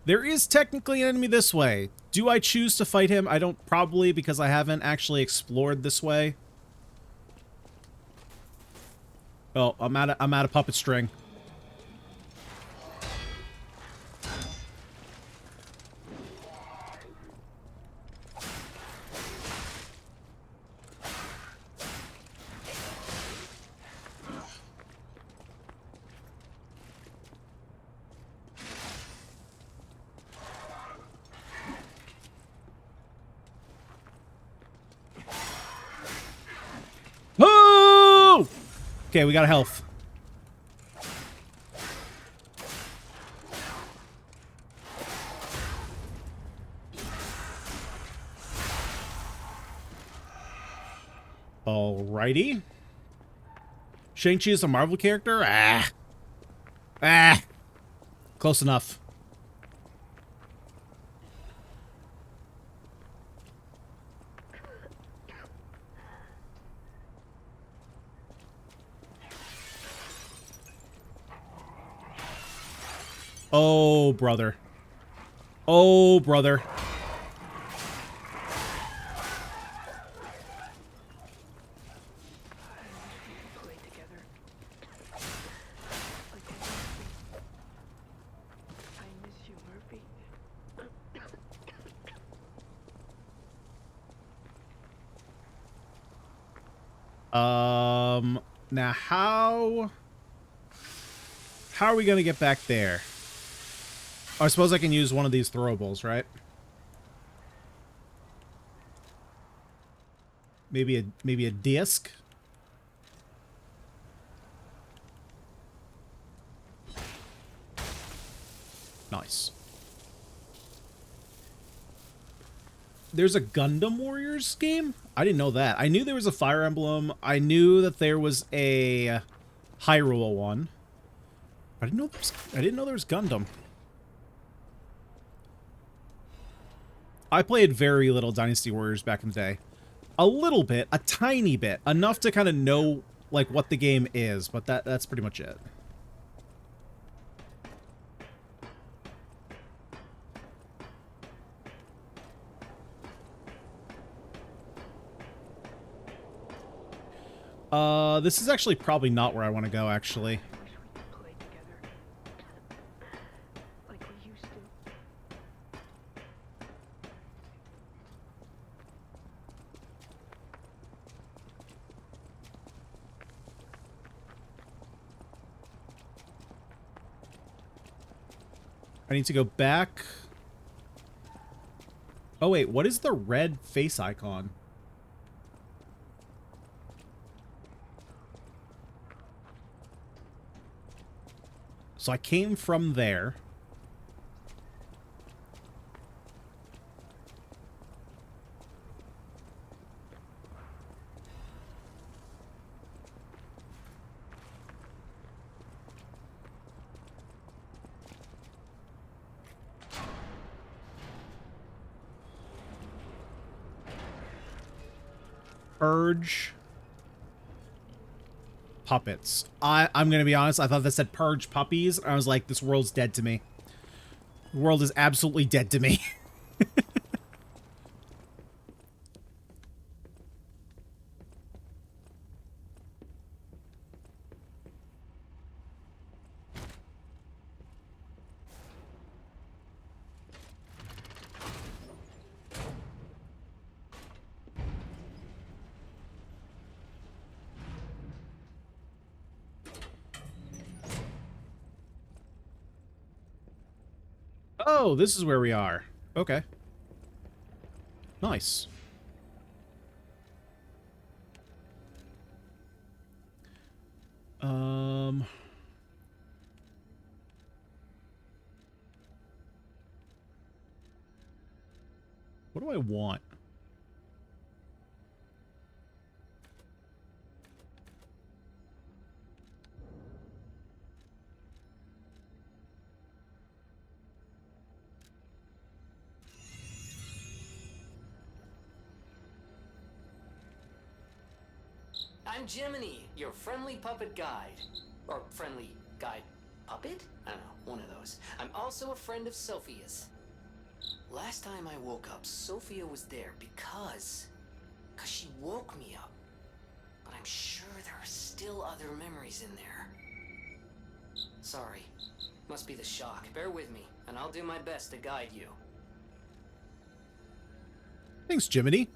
There is technically an enemy this way. Do I choose to fight him? I don't, probably, because I haven't actually explored this way. Oh, I'm out of puppet string. Oh! Okay, we got a health. Alrighty. Shang-Chi is a Marvel character? Close enough. Oh, brother. Oh, brother. Now how are we gonna get back there? Oh, I suppose I can use one of these throwables, right? Maybe a disc? Nice. There's a Gundam Warriors game? I didn't know that. I knew there was a Fire Emblem. I knew that there was a Hyrule one. I didn't know there was Gundam. I played very little Dynasty Warriors back in the day. A little bit, a tiny bit, enough to kind of know like what the game is, but that's pretty much it. This is actually probably not where I want to go, actually. I need to go back. Oh, wait, what is the red face icon? So I came from there. Purge. Puppets. I'm gonna be honest, I thought that said purge puppies. I was like, this world's dead to me. The world is absolutely dead to me. Oh, this is where we are. Okay. Nice. What do I want? I'm Jiminy, your friendly puppet guide. Or friendly guide puppet? I don't know, one of those. I'm also a friend of Sophia's. Last time I woke up, Sophia was there because she woke me up. But I'm sure there are still other memories in there. Sorry. Must be the shock. Bear with me, and I'll do my best to guide you. Thanks, Jiminy.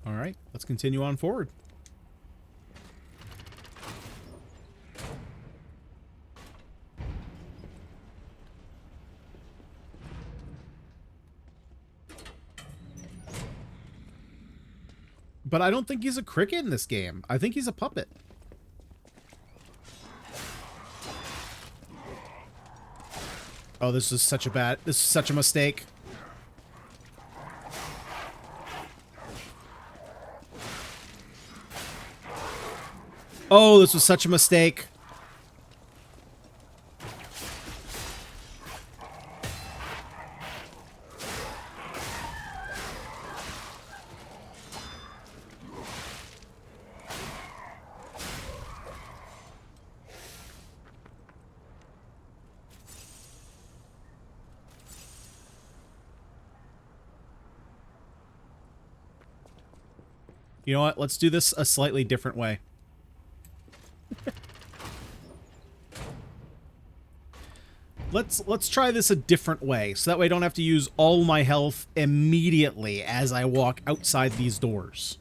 All right, let's continue on forward. But I don't think he's a cricket in this game. I think he's a puppet. Oh, this is such a mistake. Oh, this was such a mistake. You know what? Let's do this a slightly different way. Let's try this a different way, so that way I don't have to use all my health immediately as I walk outside these doors.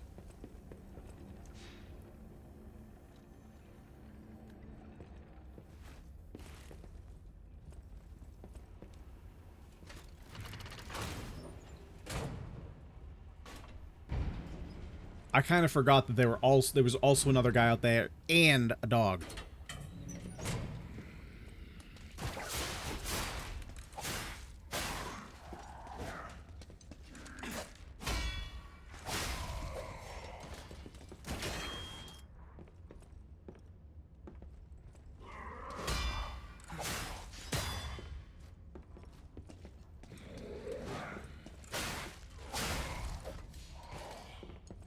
I kind of forgot that there was also another guy out there and a dog.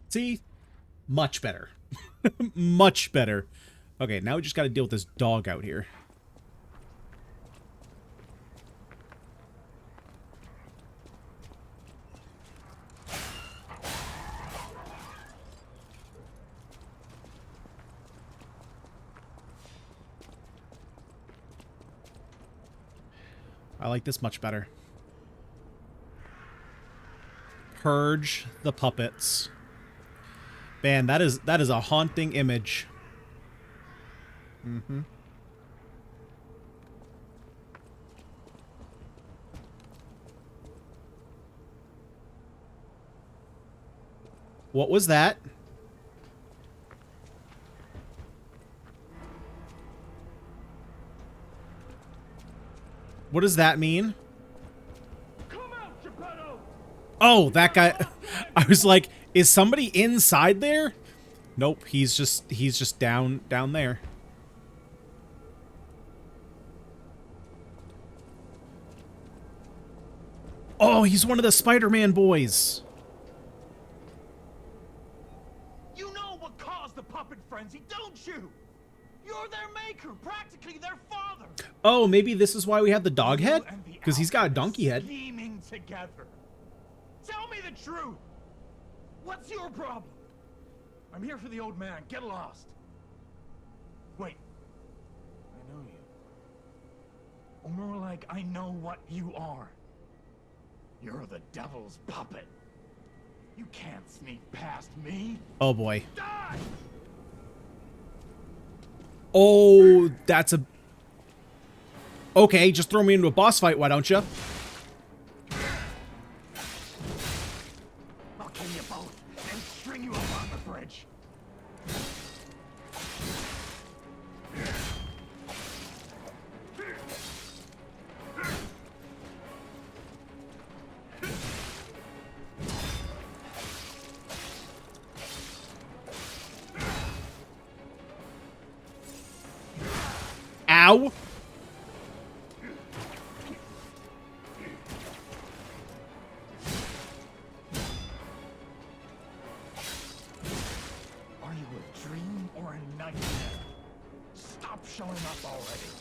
See? Much better. Much better. Okay, now we just gotta deal with this dog out here. I like this much better. Purge the puppets. Man, that is a haunting image. Mm-hmm. What was that? What does that mean? Come out, Geppetto! Oh, that guy. I was like, is somebody inside there? Nope, he's just down there. Oh, he's one of the Spider-Man boys. You know what caused the puppet frenzy, don't you? You're their maker, practically their father. Oh, maybe this is why we have the dog head? Because he's got a donkey head. Scheming together. Tell me the truth. What's your problem? I'm here for the old man. Get lost. Wait. I know you. Or more like, I know what you are. You're the devil's puppet. You can't sneak past me. Oh boy. Die! Oh, that's a... Okay, just throw me into a boss fight, why don't you? I'll kill you both and string you up on the bridge. Ow! Are you a dream or a nightmare? Stop showing up already.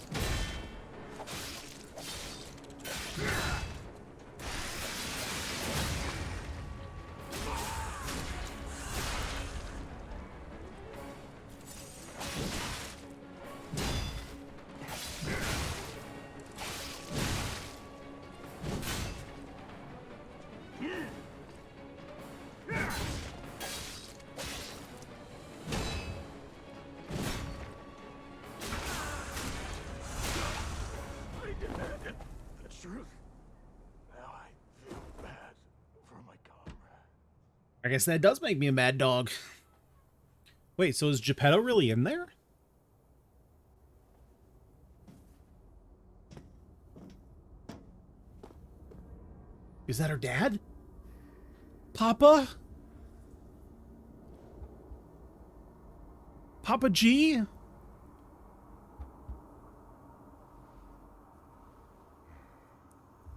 I demanded the truth. Now I feel bad for my comrade. I guess that does make me a mad dog. Wait, so is Geppetto really in there? Is that her dad? Papa? Papa G?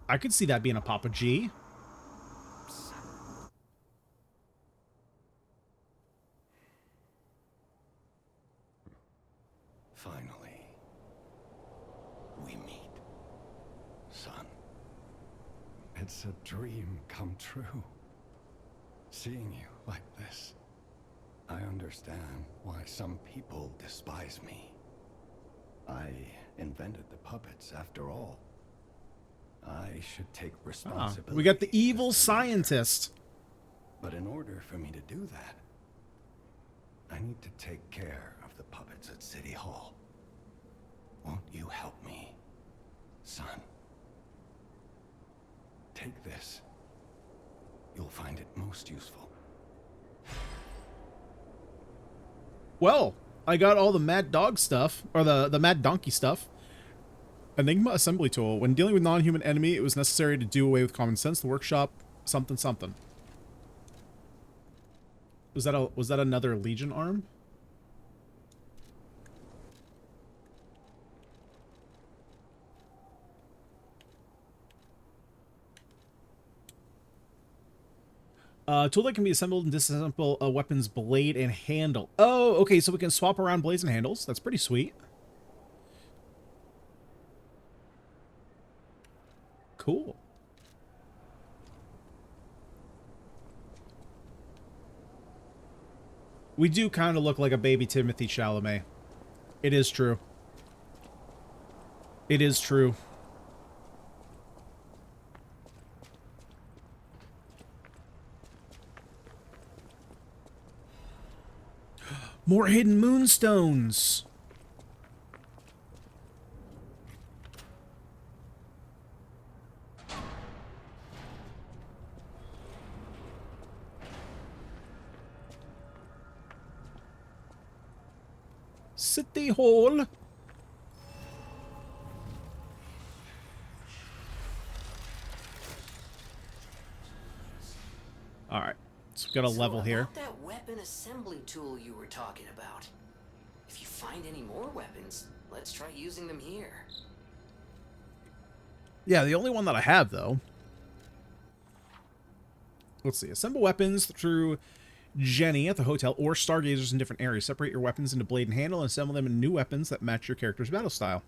I could see that being a Papa G. Finally, we meet. Son. It's a dream come true. Seeing you like this. I understand why some people despise me. I invented the puppets after all. I should take responsibility. We got the evil scientist. But in order for me to do that, I need to take care of the puppets at City Hall. Won't you help me, son? Take this. You'll find it most useful. Well, I got all the mad dog stuff, or the mad donkey stuff. Enigma assembly tool. When dealing with non-human enemy, it was necessary to do away with common sense. The workshop, something something. Was that another Legion arm? Tool that can be assembled and disassemble a weapon's blade and handle. Oh, okay, so we can swap around blades and handles. That's pretty sweet. Cool. We do kind of look like a baby Timothy Chalamet. It is true. It is true. More hidden moonstones. City Hall. All right. So we've got a level here. About that weapon assembly tool you were talking about. If you find any more weapons, let's try using them here. Yeah, the only one that I have, though. Let's see. Assemble weapons through Jenny at the hotel or stargazers in different areas. Separate your weapons into blade and handle and assemble them into new weapons that match your character's battle style.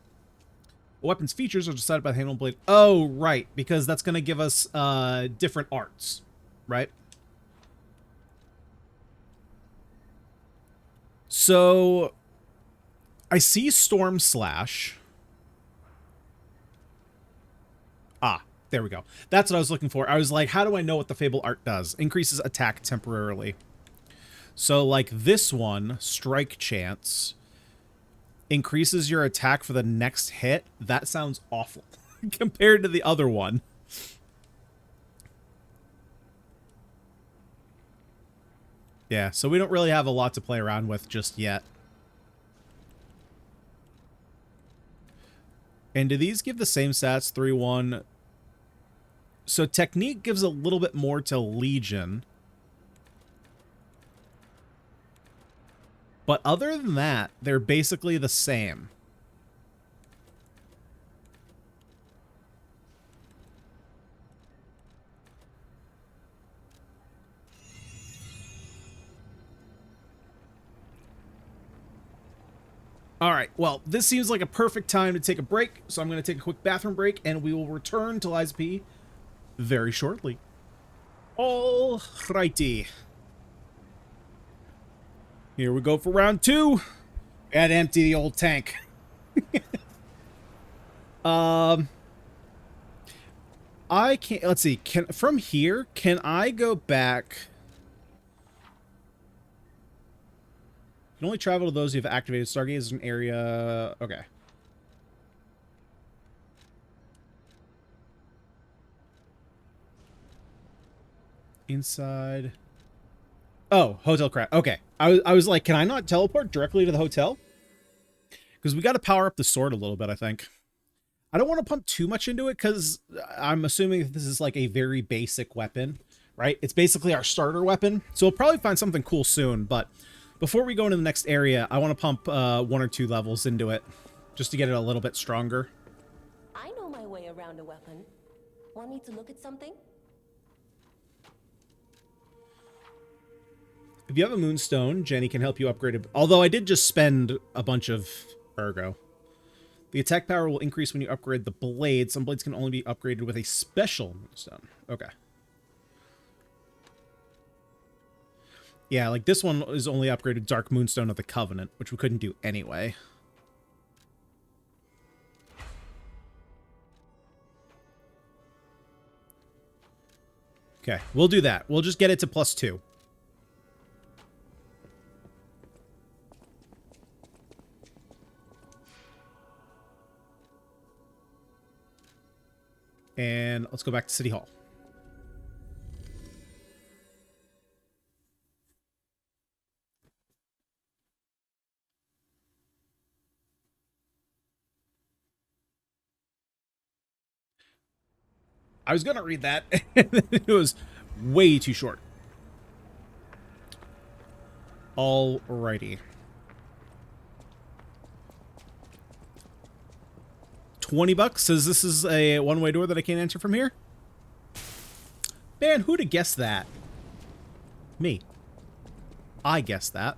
Weapons features are decided by the handle and blade. Oh, right. Because that's going to give us different arts, right? So, I see Storm Slash. Ah, there we go. That's what I was looking for. I was like, how do I know what the Fable art does? Increases attack temporarily. So, like this one, Strike Chance, increases your attack for the next hit. That sounds awful compared to the other one. Yeah, so we don't really have a lot to play around with just yet. And do these give the same stats? 3-1. So Technique gives a little bit more to Legion. But other than that, they're basically the same. All right, well, this seems like a perfect time to take a break, so I'm going to take a quick bathroom break, and we will return to Lies of P very shortly. All righty. Here we go for round 2. And empty the old tank. I can't, let's see, from here, can I go back? You can only travel to those who have activated Stargate as an area. Okay. Inside. Oh, hotel crash. Okay. I was like, can I not teleport directly to the hotel? Because we got to power up the sword a little bit, I think. I don't want to pump too much into it because I'm assuming that this is like a very basic weapon, right? It's basically our starter weapon. So we'll probably find something cool soon, but before we go into the next area, I want to pump 1 or 2 levels into it just to get it a little bit stronger. I know my way around a weapon. Want me to look at something? If you have a moonstone, Jenny can help you upgrade it. Although I did just spend a bunch of ergo. The attack power will increase when you upgrade the blade. Some blades can only be upgraded with a special moonstone. Okay. Yeah, like this one is only upgraded Dark Moonstone of the Covenant, which we couldn't do anyway. Okay, we'll do that. We'll just get it to +2. And let's go back to City Hall. I was going to read that, and it was way too short. Alrighty. 20 bucks says this is a one-way door that I can't enter from here. Man, who'd have guessed that? Me. I guessed that.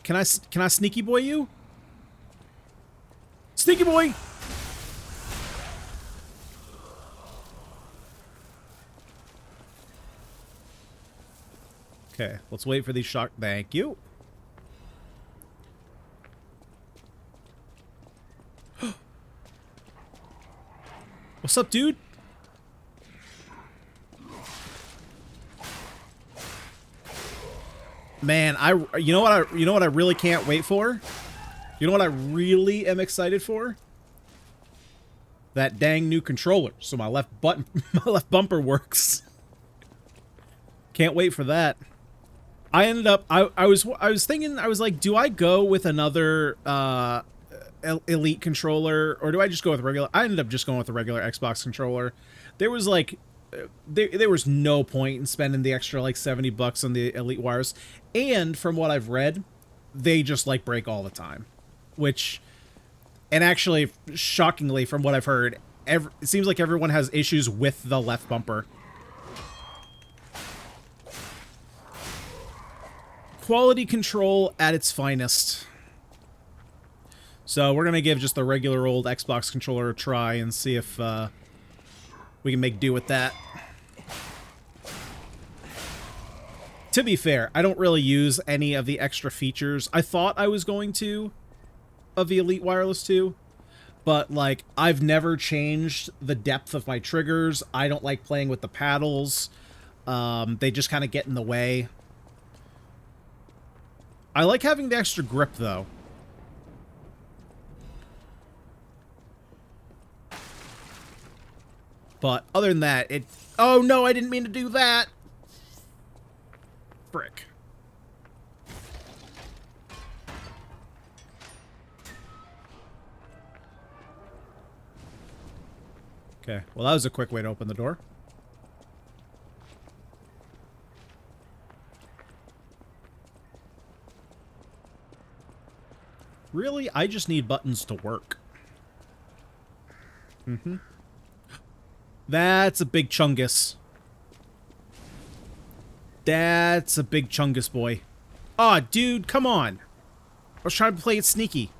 Can I sneaky boy you? Sneaky boy! Okay, let's wait for these shock. Thank you. What's up, dude? Man, you know what I really can't wait for? You know what I really am excited for? That dang new controller, so my left bumper works. Can't wait for that. I ended up I was thinking, I was like, do I go with another Elite controller or do I just go with regular? I ended up just going with the regular Xbox controller. There was like there was no point in spending the extra like 70 bucks on the Elite wires. And from what I've read, they just like break all the time, which, and actually shockingly from what I've heard, it seems like everyone has issues with the left bumper. Quality control at its finest. So we're going to give just the regular old Xbox controller a try and see if we can make do with that. To be fair, I don't really use any of the extra features. I thought I was going to of the Elite Wireless 2, but like I've never changed the depth of my triggers. I don't like playing with the paddles. They just kind of get in the way. I like having the extra grip though. But other than that, it... Oh no, I didn't mean to do that! Frick. Okay, well that was a quick way to open the door. Really? I just need buttons to work. Mm-hmm. That's a big chungus. That's a big chungus, boy. Aw, dude, come on. I was trying to play it sneaky.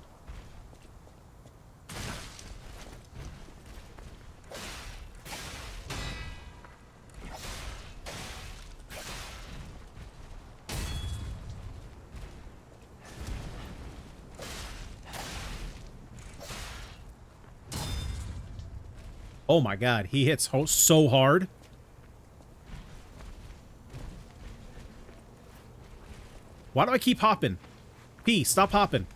Oh my god, he hits so hard. Why do I keep hopping? P, stop hopping.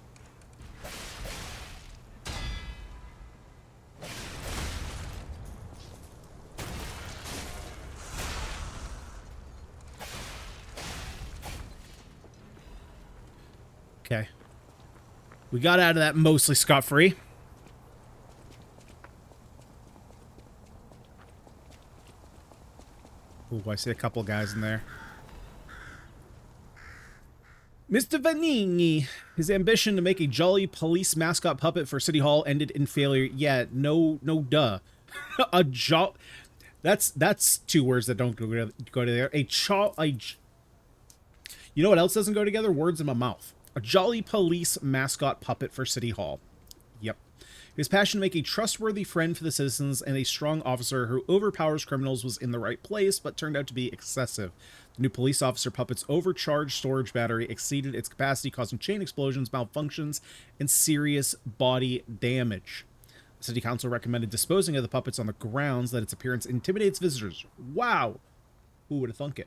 Okay. We got out of that mostly scot-free. Ooh, I see a couple guys in there. Mr. Vanini, his ambition to make a jolly police mascot puppet for City Hall ended in failure. Yeah, no duh. That's two words that don't go together. You know what else doesn't go together? Words in my mouth. A jolly police mascot puppet for City Hall. Yep. His passion to make a trustworthy friend for the citizens and a strong officer who overpowers criminals was in the right place, but turned out to be excessive. The new police officer puppet's overcharged storage battery exceeded its capacity, causing chain explosions, malfunctions, and serious body damage. The city council recommended disposing of the puppets on the grounds that its appearance intimidates visitors. Wow! Who would have thunk it?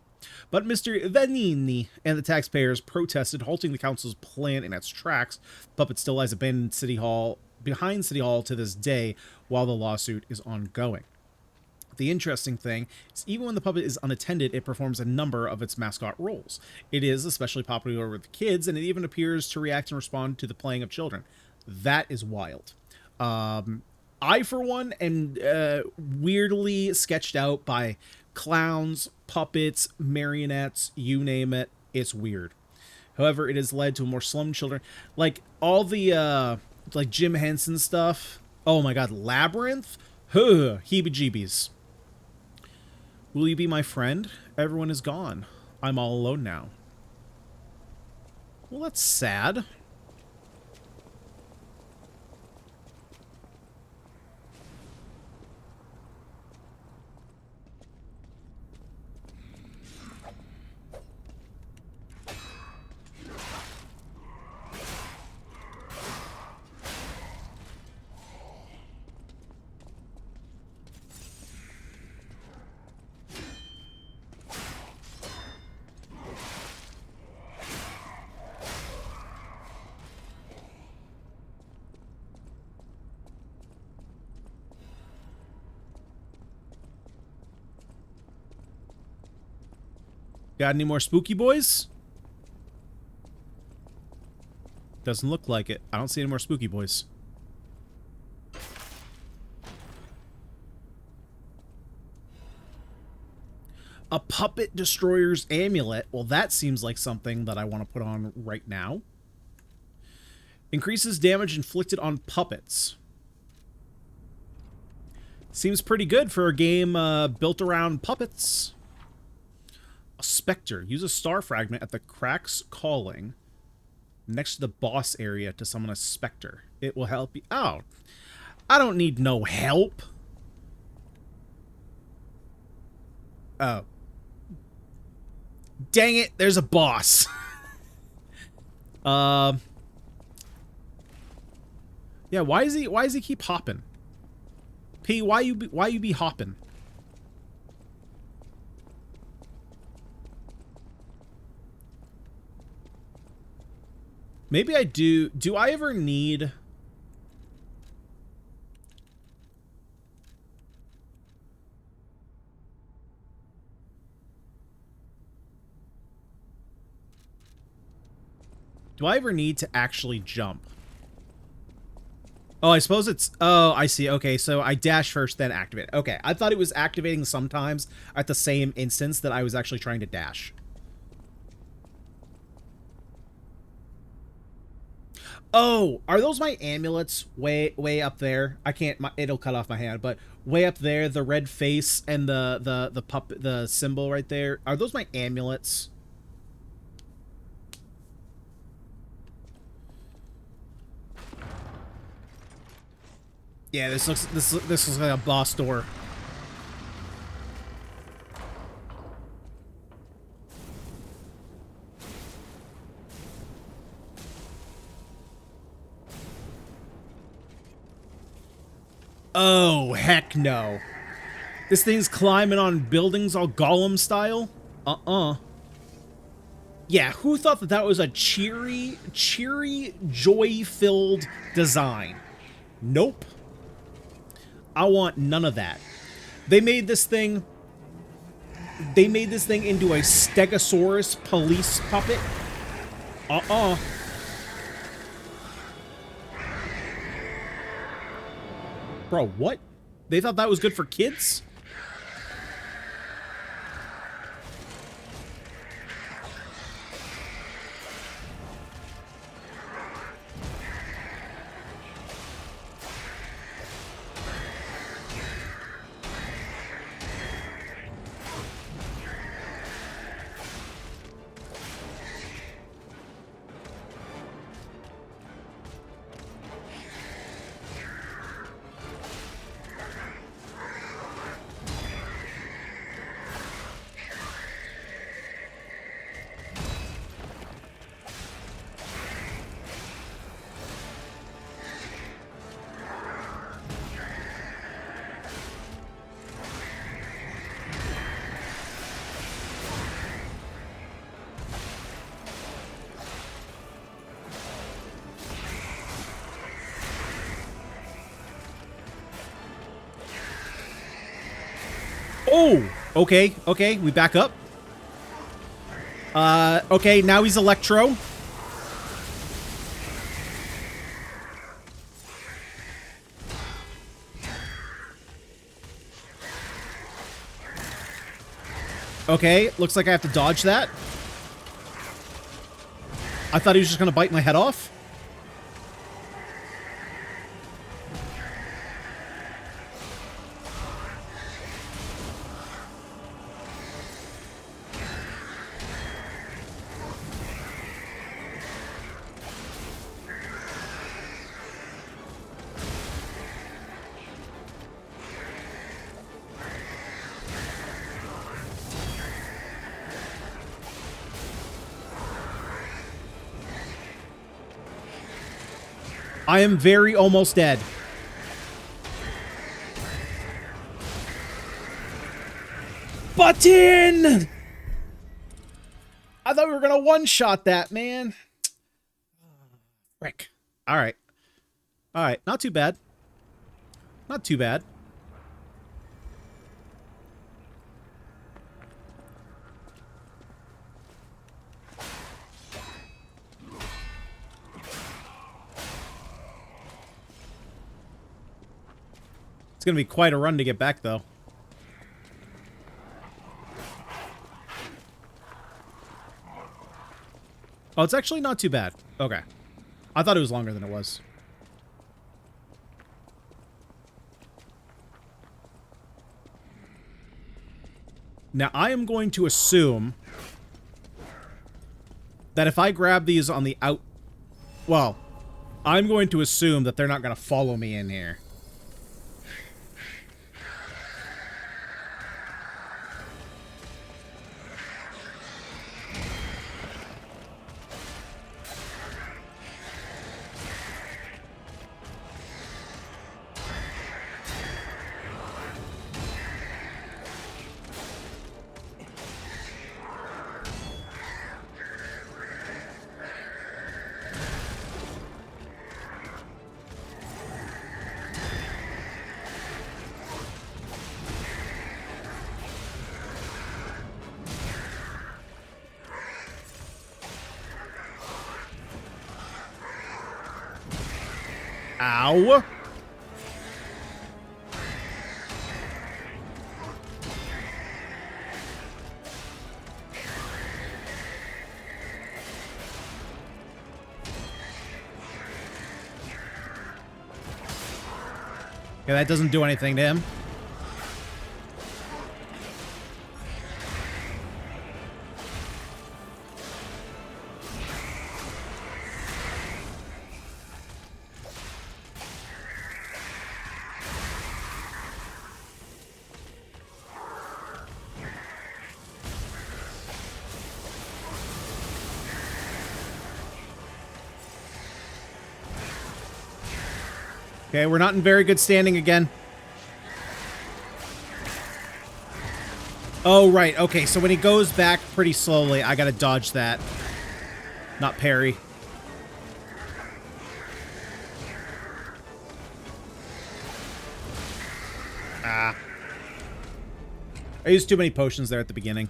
But Mr. Vanini and the taxpayers protested, halting the council's plan in its tracks. The puppet still lies abandoned behind City Hall to this day while the lawsuit is ongoing. The interesting thing is, even when the puppet is unattended, it performs a number of its mascot roles. It is especially popular with kids, and it even appears to react and respond to the playing of children. That is wild. I, for one, am weirdly sketched out by clowns, puppets, marionettes, you name it. It's weird. However, it has led to more slum children. Like, all the, like, Jim Henson stuff. Oh my god, Labyrinth? Huh, heebie-jeebies. Will you be my friend? Everyone is gone. I'm all alone now. Well, that's sad. Got any more spooky boys? Doesn't look like it. I don't see any more spooky boys. A puppet destroyer's amulet. Well, that seems like something that I want to put on right now. Increases damage inflicted on puppets. Seems pretty good for a game built around puppets. A specter. Use a star fragment at the cracks calling next to the boss area to summon a specter. It will help you. Oh, I don't need no help. Oh. Dang it, there's a boss. Yeah, why is he keep hopping? P, why you be hopping? Maybe I do. Do I ever need... Do I ever need to actually jump? Oh, I suppose it's... Oh, I see. Okay, so I dash first, then activate. Okay, I thought it was activating sometimes at the same instance that I was actually trying to dash. Oh, are those my amulets way up there? I can't... it'll cut off my hand, but way up there, the red face and the symbol right there. Are those my amulets? Yeah, this looks like a boss door. Oh, heck no. This thing's climbing on buildings all Gollum style? Yeah, who thought that that was a cheery, joy-filled design? Nope. I want none of that. They made this thing into a Stegosaurus police puppet. Bro, what? They thought that was good for kids? Oh, okay, we back up. Okay, now he's Electro. Okay, looks like I have to dodge that. I thought he was just gonna bite my head off. I am very almost dead. Button! I thought we were gonna one-shot that, man. Frick. Alright. Alright, not too bad. Not too bad. It's gonna be quite a run to get back, though. Oh, it's actually not too bad. Okay. I thought it was longer than it was. Now, I am going to assume that if I grab these on the out... Well, I'm going to assume that they're not going to follow me in here. Ow. Okay, that doesn't do anything to him. Okay, we're not in very good standing again. Oh, right. Okay, so when he goes back pretty slowly, I gotta dodge that. Not parry. Ah. I used too many potions there at the beginning.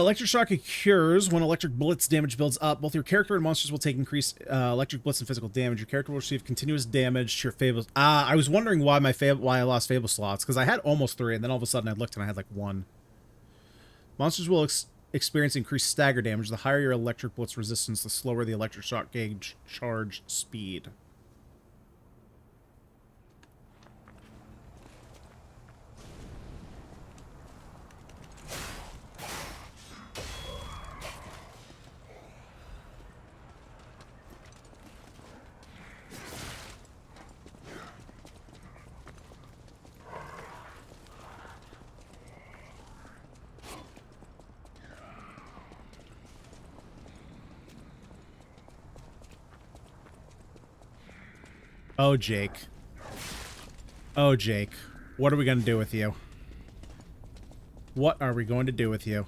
Electric shock occurs when electric blitz damage builds up. Both your character and monsters will take increased electric blitz and physical damage. Your character will receive continuous damage to your fables. I was wondering why why I lost fable slots, because I had almost 3, and then all of a sudden I looked and I had like 1. Monsters will experience increased stagger damage. The higher your electric blitz resistance, the slower the electric shock gauge charge speed. Oh, Jake. Oh, Jake. What are we going to do with you? What are we going to do with you?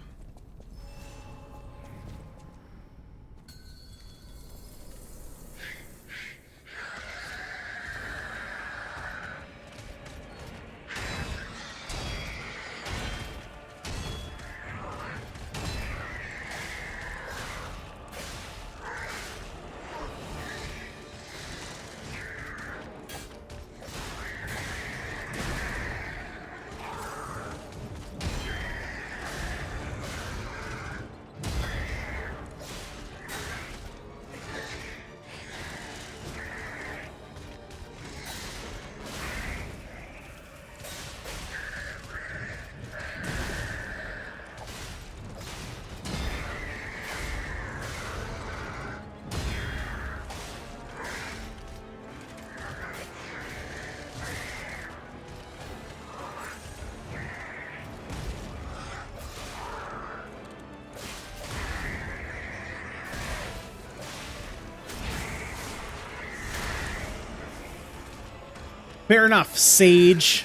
Fair enough, Sage.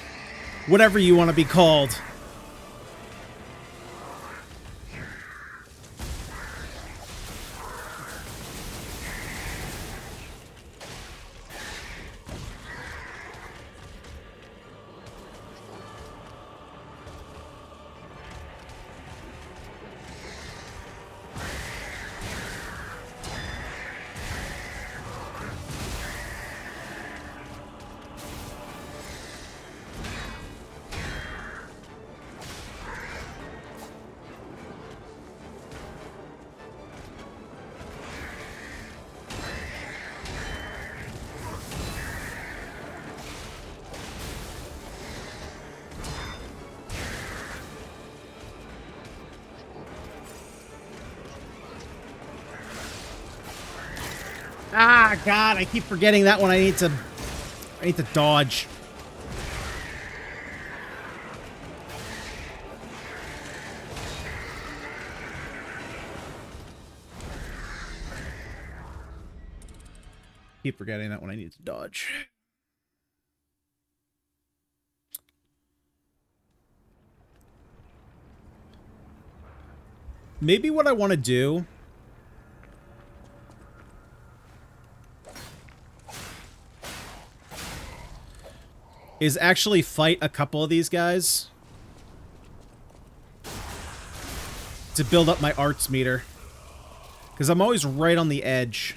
Whatever you want to be called. Ah, God, I keep forgetting that one. I need to dodge. Keep forgetting that one. I need to dodge. Maybe what I want to do is actually fight a couple of these guys to build up my arts meter. Because I'm always right on the edge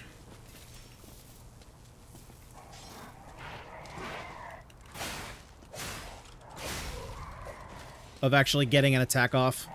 of actually getting an attack off.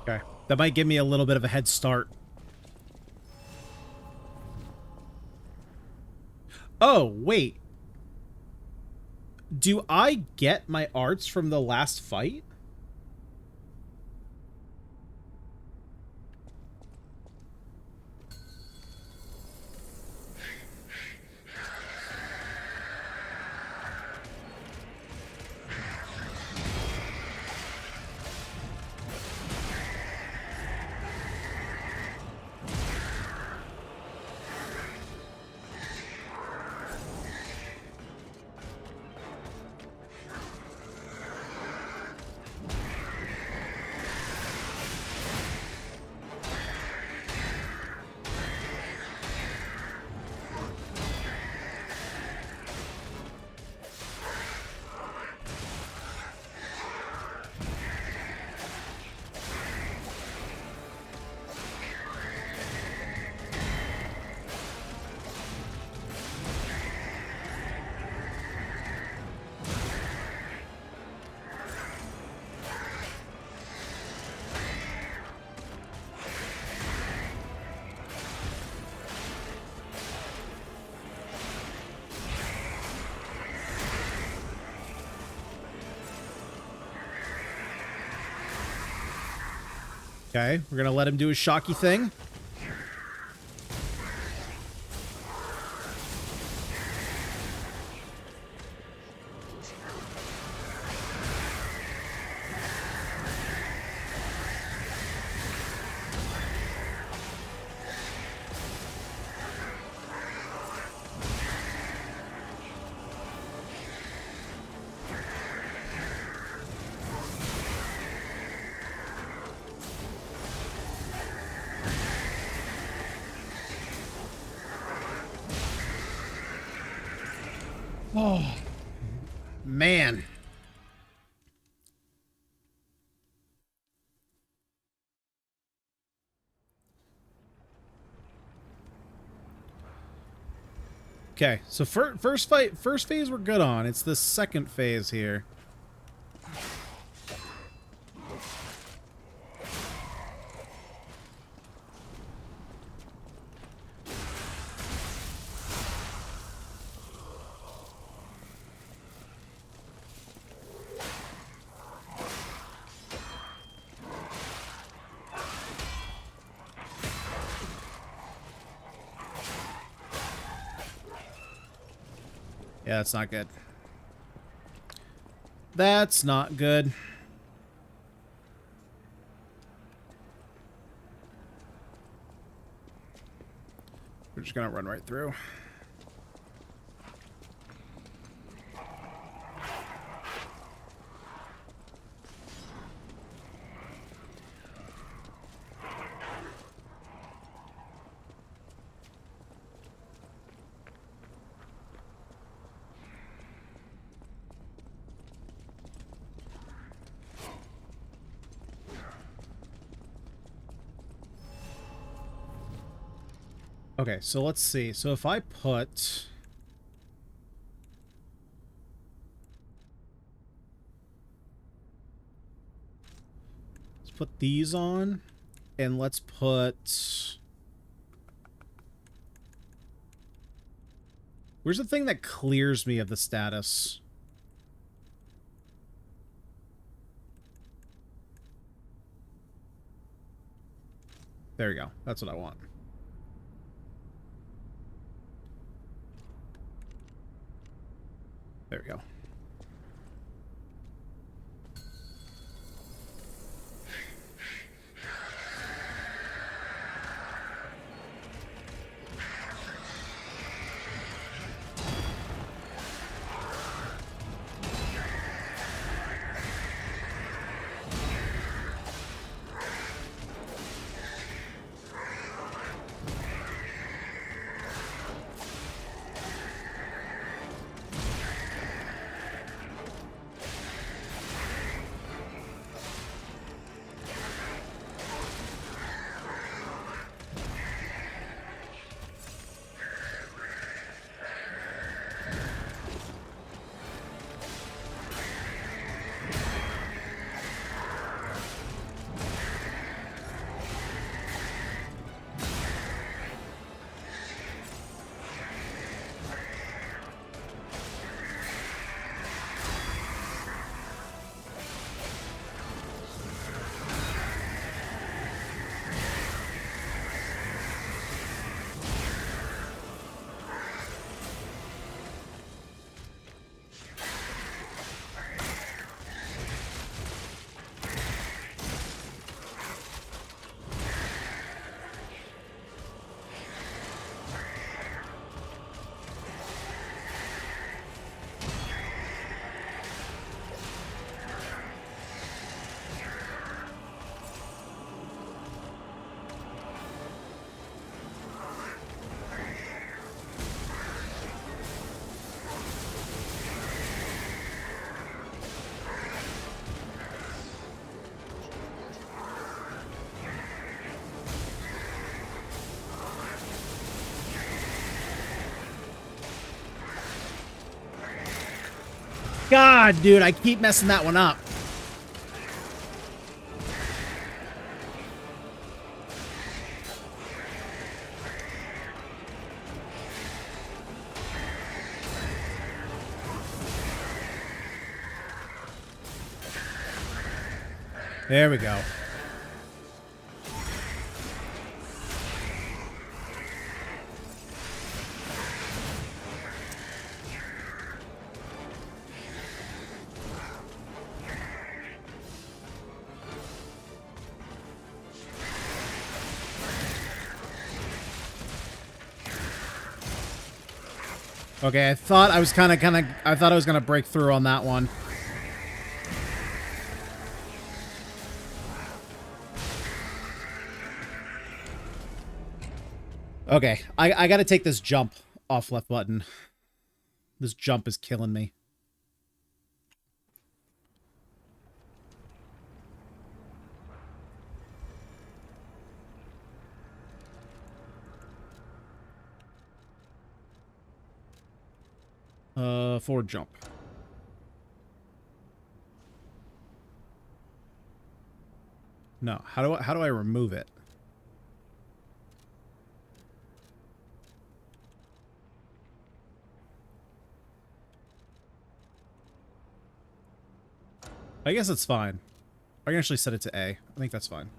Okay, that might give me a little bit of a head start. Oh, wait. Do I get my arts from the last fight? Okay, we're gonna let him do his shocky thing. Oh, man. Okay, so first phase we're good on. It's the second phase here. Yeah, that's not good. That's not good. We're just gonna run right through. Okay, so let's see. So if I put... Let's put these on, and let's put... Where's the thing that clears me of the status? There we go. That's what I want. There we go. God, dude, I keep messing that one up. There we go. Okay, I thought I was I thought I was gonna break through on that one. Okay, I gotta take this jump off left button. This jump is killing me. Forward jump. No, how do I remove it? I guess it's fine. I can actually set it to A. I think that's fine.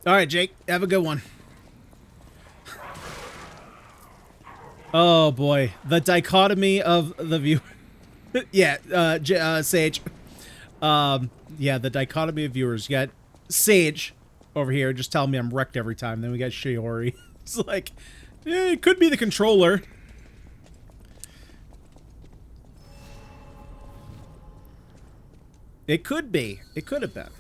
All right, Jake, have a good one. Oh boy, the dichotomy of the view. Yeah, Sage. Yeah, the dichotomy of viewers. You got Sage over here just telling me I'm wrecked every time. Then we got Shiori. It's like, it could be the controller. It could be. It could have been.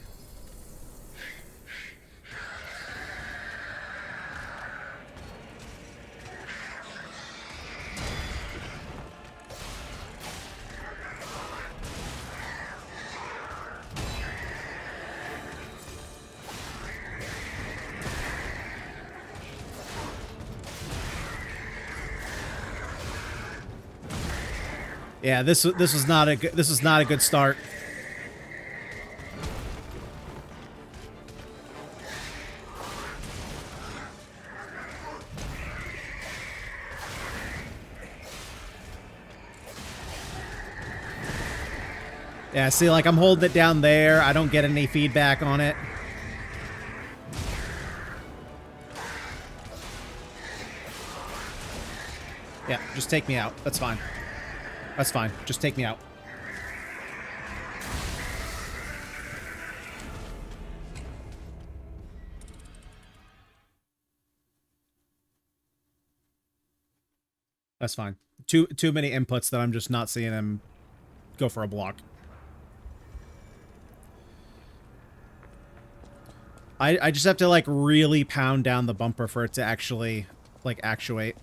Yeah, this was not a good start. Yeah, see, like, I'm holding it down there. I don't get any feedback on it. Yeah, just take me out. That's fine. That's fine. Just take me out. That's fine. Too many inputs that I'm just not seeing him go for a block. I just have to, like, really pound down the bumper for it to actually, like, actuate.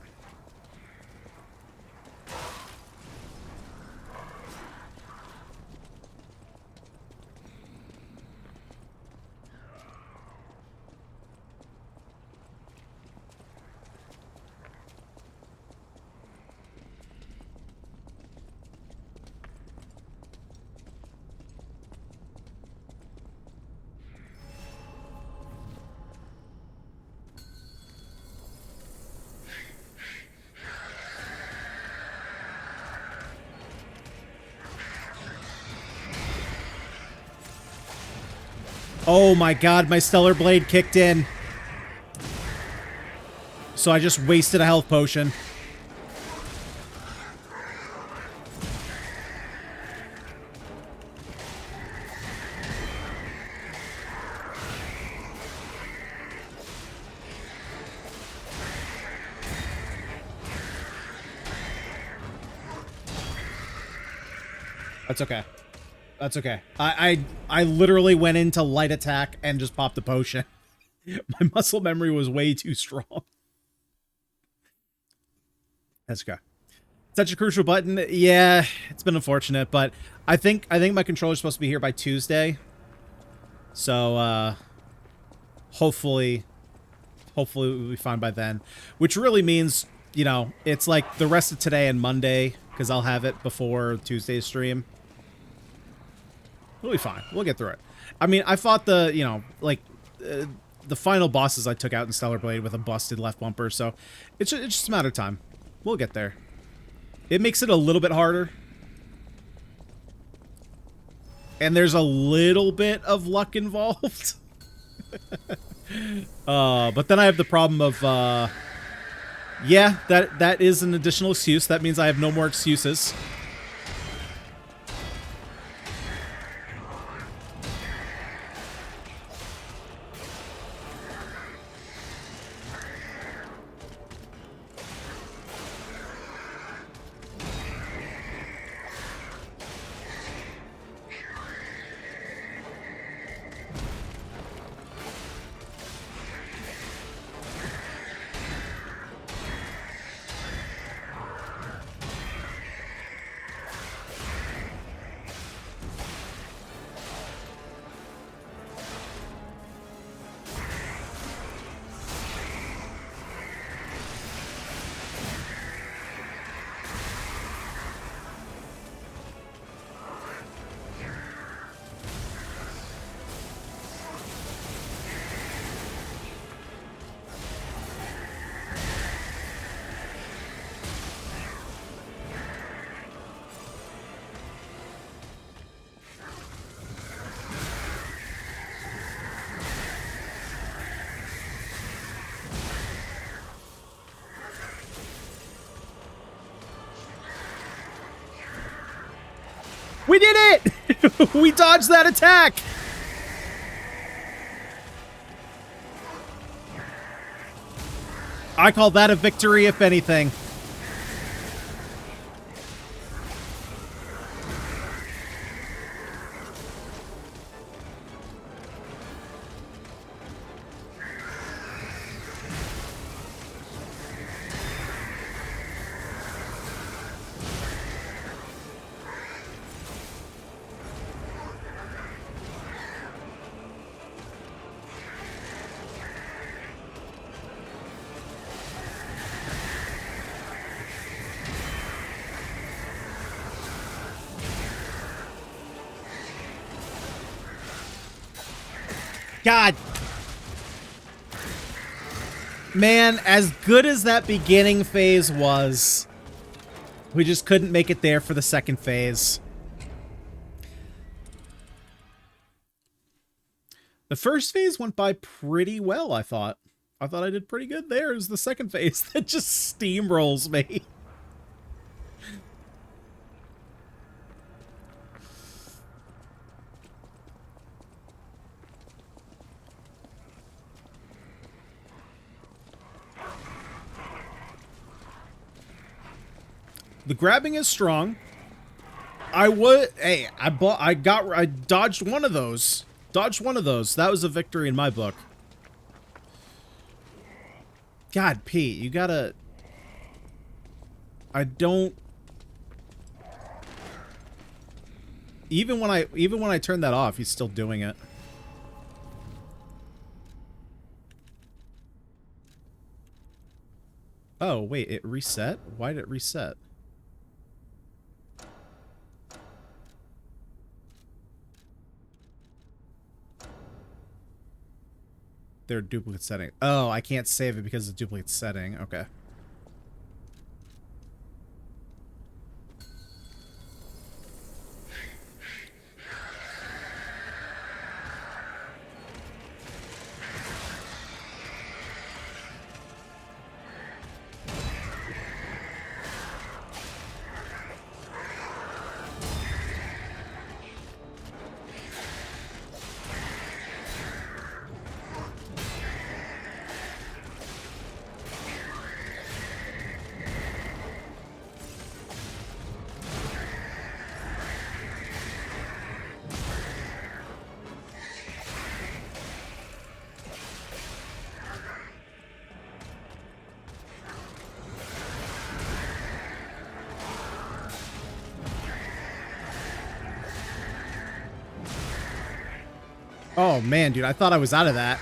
Oh my god, my Stellar Blade kicked in. So I just wasted a health potion. That's okay. That's okay. I literally went into light attack and just popped a potion. My muscle memory was way too strong. That's okay. Such a crucial button. Yeah, it's been unfortunate, but I think my controller's supposed to be here by Tuesday. So hopefully we'll be fine by then. Which really means, you know, it's like the rest of today and Monday, because I'll have it before Tuesday's stream. We'll be fine. We'll get through it. I mean, I fought the, you know, like, the final bosses I took out in Stellar Blade with a busted left bumper, so it's just a matter of time. We'll get there. It makes it a little bit harder. And there's a little bit of luck involved. But then I have the problem of, yeah, that is an additional excuse. That means I have no more excuses. We did it! We dodged that attack! I call that a victory, if anything. God. Man, as good as that beginning phase was, we just couldn't make it there for the second phase. The first phase went by pretty well, I thought. I thought I did pretty good there. It was the second phase that just steamrolls me. The grabbing is strong. I dodged one of those. Dodged one of those. That was a victory in my book. God, Pete, you gotta... I don't... Even when I turn that off, he's still doing it. Oh, wait, it reset? Why did it reset? They're duplicate setting. Oh, I can't save it because of duplicate setting. Okay. Oh man, dude, I thought I was out of that.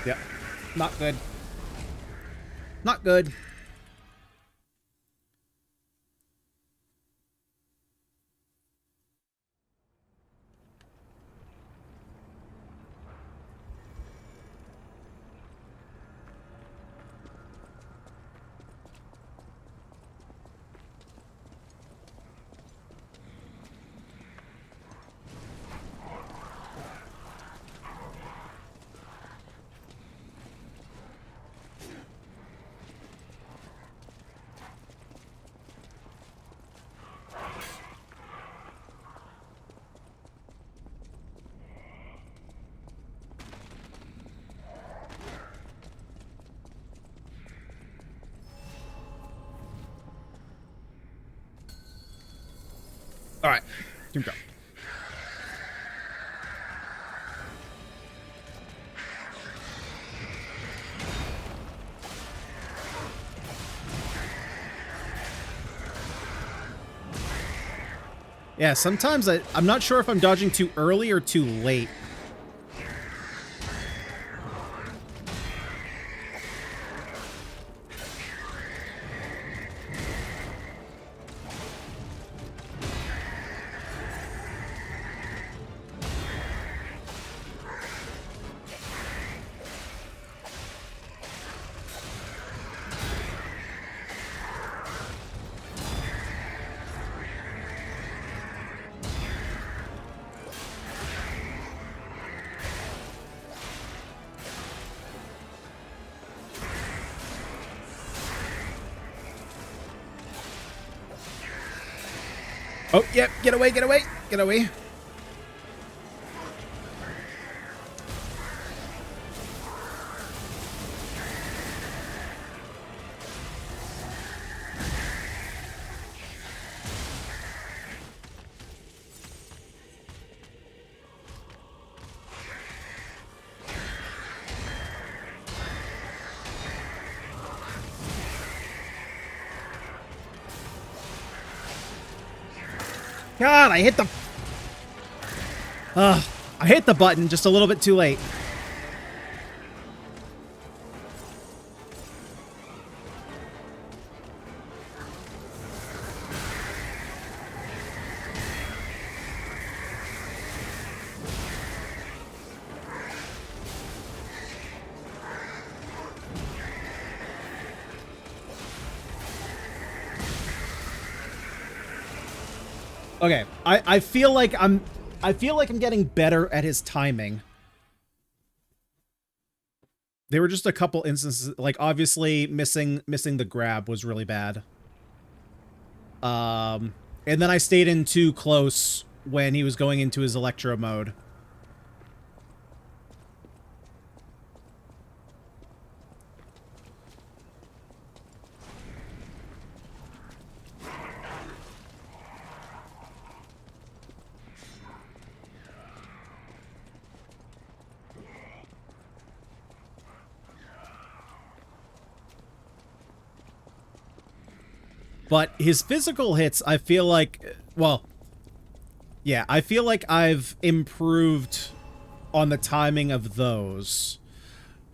Yep. Not good. Not good. All right, here we go. Yeah, sometimes I'm not sure if I'm dodging too early or too late. Oh, yep, get away, get away, get away. God, I hit the... I hit the button just a little bit too late. Okay, I feel like I'm getting better at his timing. There were just a couple instances, like obviously missing the grab was really bad. And then I stayed in too close when he was going into his electro mode. But his physical hits, I feel like, well, yeah, I feel like I've improved on the timing of those.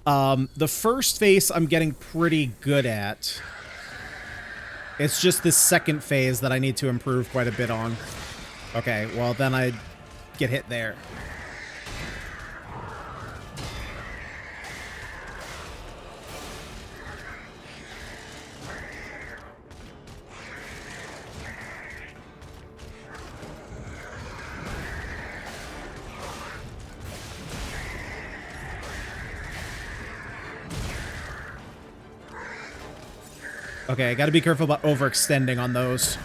The first phase I'm getting pretty good at. It's just this second phase that I need to improve quite a bit on. Okay, well then I get hit there. Okay, I gotta be careful about overextending on those.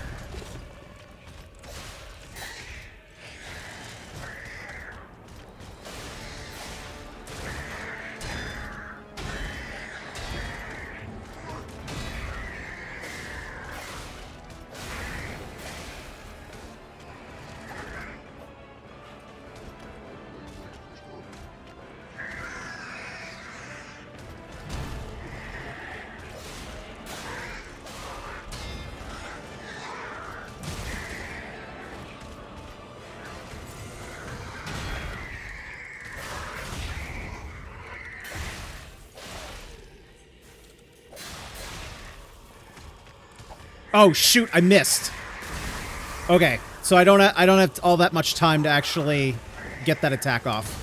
Oh shoot, I missed. Okay, so I don't have all that much time to actually get that attack off.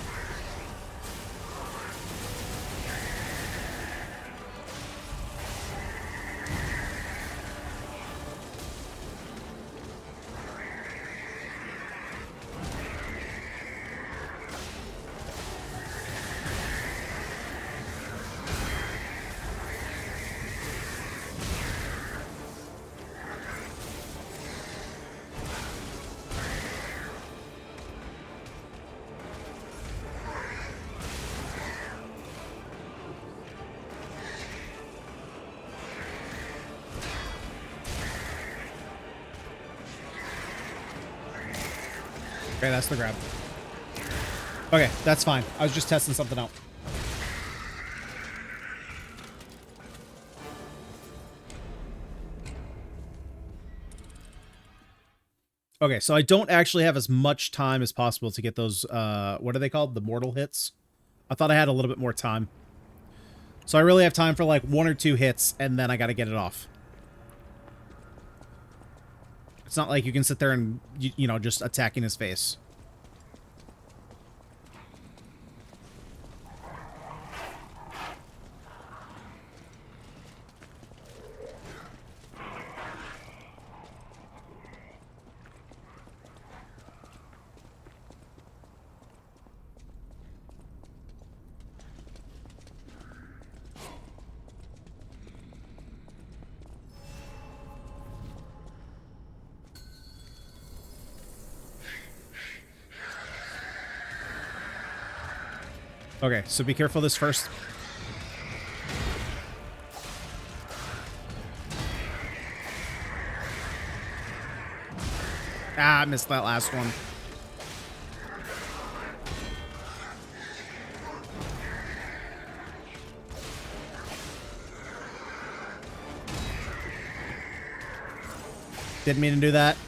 Okay, that's the grab. Okay, that's fine. I was just testing something out. Okay, so I don't actually have as much time as possible to get those, what are they called? The mortal hits? I thought I had a little bit more time. So I really have time for like 1 or 2 hits, and then I gotta get it off. It's not like you can sit there and, you know, just attacking his face. Okay, so be careful this first. Ah, I missed that last one. Didn't mean to do that.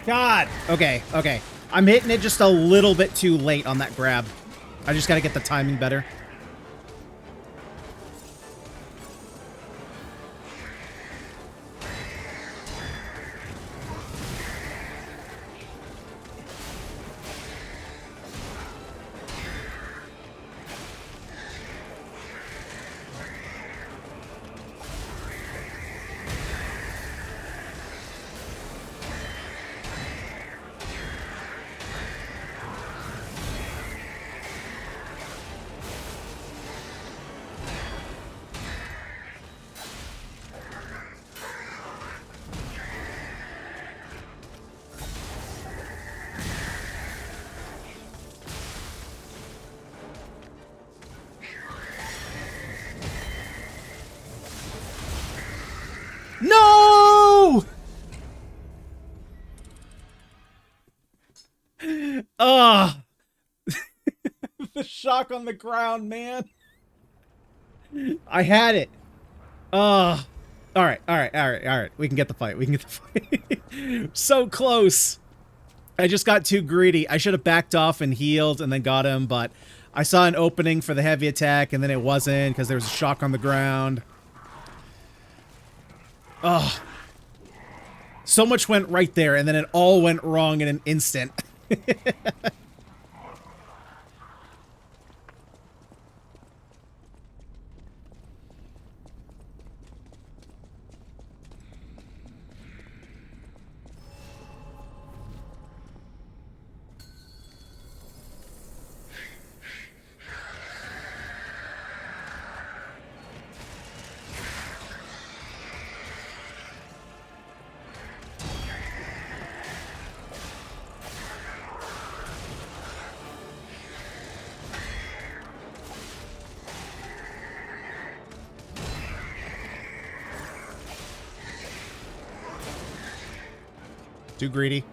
God. Okay, okay. I'm hitting it just a little bit too late on that grab. I just gotta get the timing better. No! Ugh. The shock on the ground, man. I had it. Ugh. Alright. We can get the fight. We can get the fight. So close. I just got too greedy. I should have backed off and healed and then got him, but I saw an opening for the heavy attack and then it wasn't because there was a shock on the ground. Ugh. So much went right there, and then it all went wrong in an instant. Too greedy.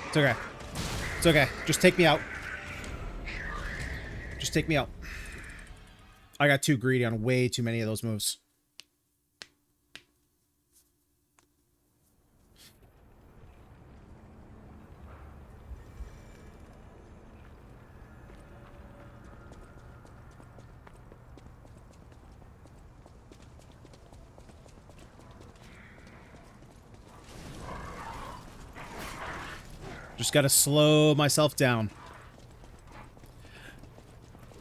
It's okay. It's okay. Just take me out. Just take me out. I got too greedy on way too many of those moves. Just gotta slow myself down.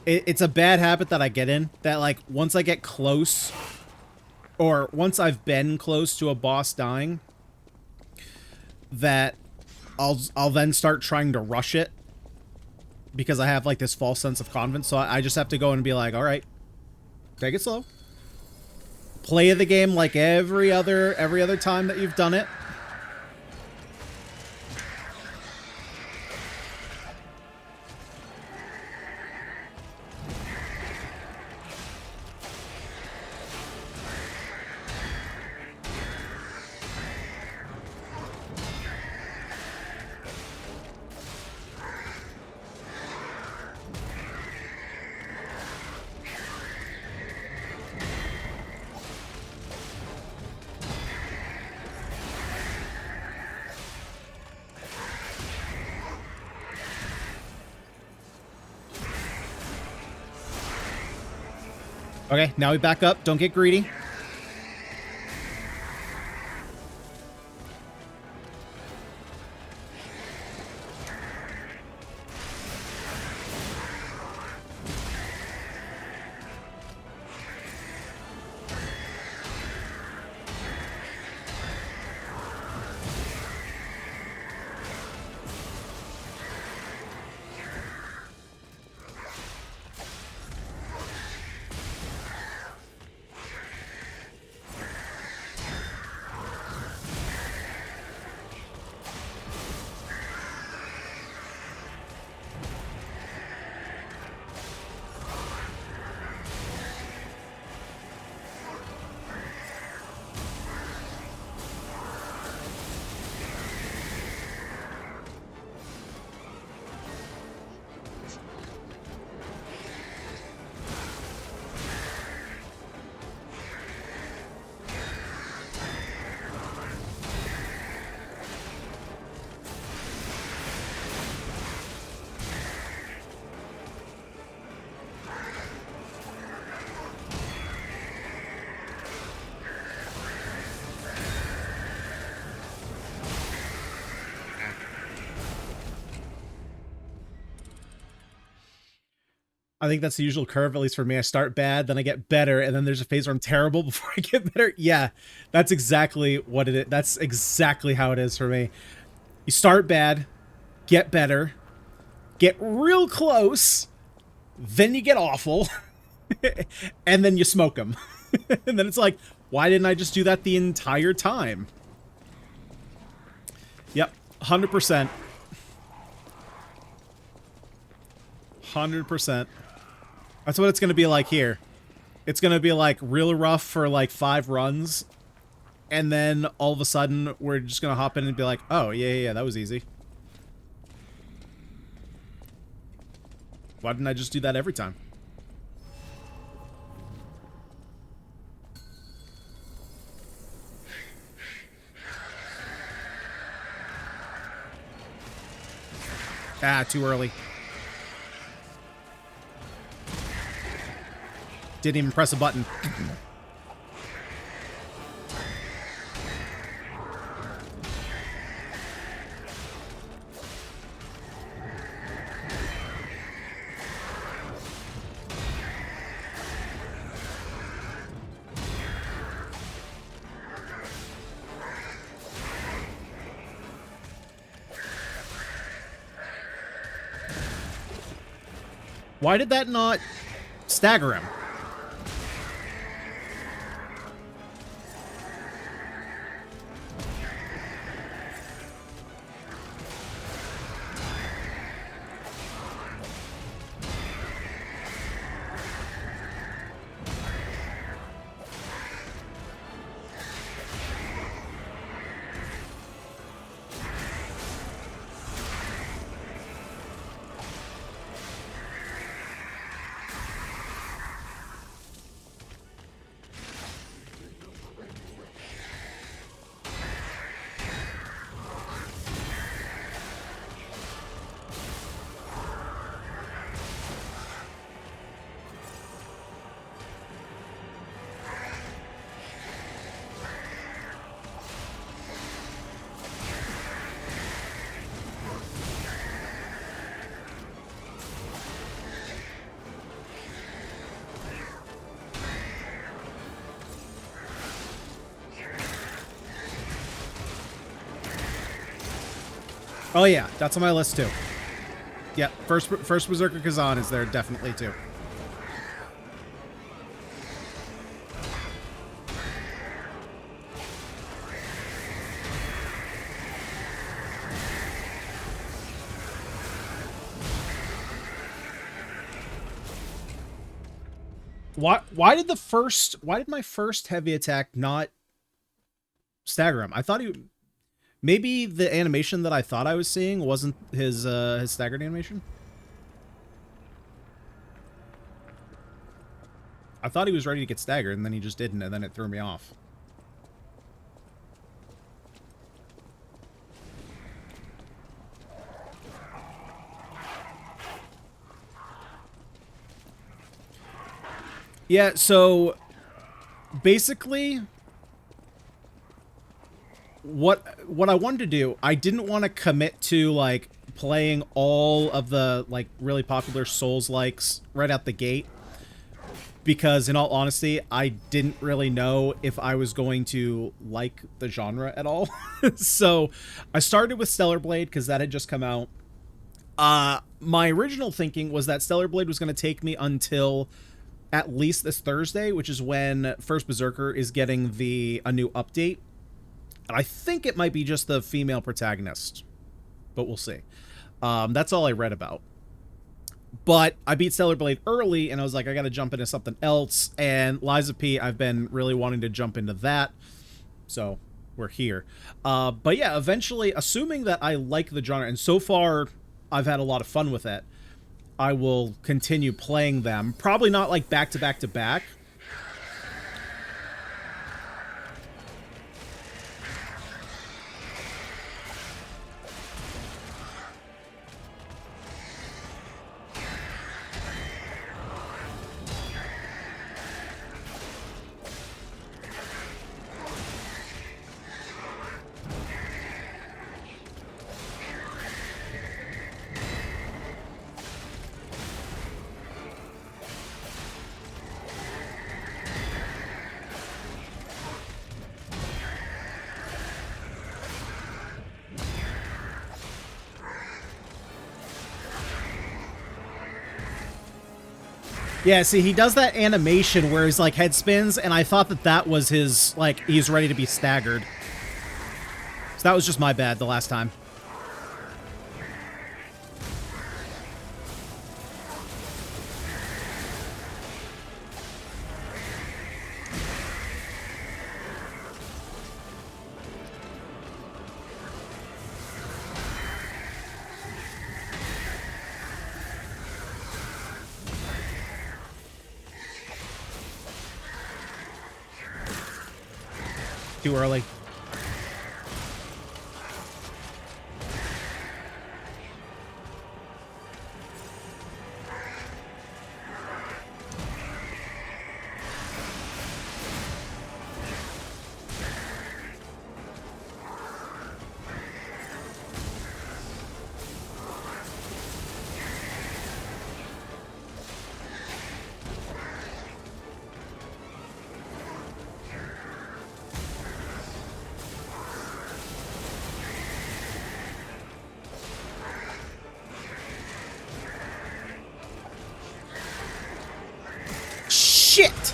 It's a bad habit that I get in, that like once I get close, or once I've been close to a boss dying, that I'll then start trying to rush it. because I have like this false sense of confidence. So I just have to go and be like, all right, take it slow. Play the game like every other time that you've done it. Okay, now we back up. Don't get greedy. I think that's the usual curve, at least for me. I start bad, then I get better, and then there's a phase where I'm terrible before I get better. Yeah, that's exactly what it is. That's exactly how it is for me. You start bad, get better, get real close, then you get awful, and then you smoke them. And then it's like, why didn't I just do that the entire time? Yep, 100%. 100%. That's what it's going to be like here. It's going to be like real rough for like 5 runs. And then all of a sudden we're just going to hop in and be like, oh, yeah, that was easy. Why didn't I just do that every time? Ah, too early. Didn't even press a button. Why did that not stagger him? Oh yeah, that's on my list too. Yeah, first Berserker Kazan is there definitely too. Why did my first heavy attack not stagger him? I thought maybe the animation that I thought I was seeing wasn't his staggered animation. I thought he was ready to get staggered, and then he just didn't, and then it threw me off. Yeah, so basically what I wanted to do, I didn't want to commit to like playing all of the like really popular Souls-likes right out the gate, because in all honesty, I didn't really know if I was going to like the genre at all. So I started with Stellar Blade because that had just come out. My original thinking was that Stellar Blade was going to take me until at least this Thursday, which is when First Berserker is getting a new update. And I think it might be just the female protagonist, but we'll see. That's all I read about. But I beat Stellar Blade early, and I was like, I gotta jump into something else. And Lies of P, I've been really wanting to jump into that. So we're here. But yeah, eventually, assuming that I like the genre, and so far I've had a lot of fun with it, I will continue playing them. Probably not like back to back to back. Yeah, see, he does that animation where his, like, head spins, and I thought that that was his, like, he's ready to be staggered. So that was just my bad the last time. Too early. Shit!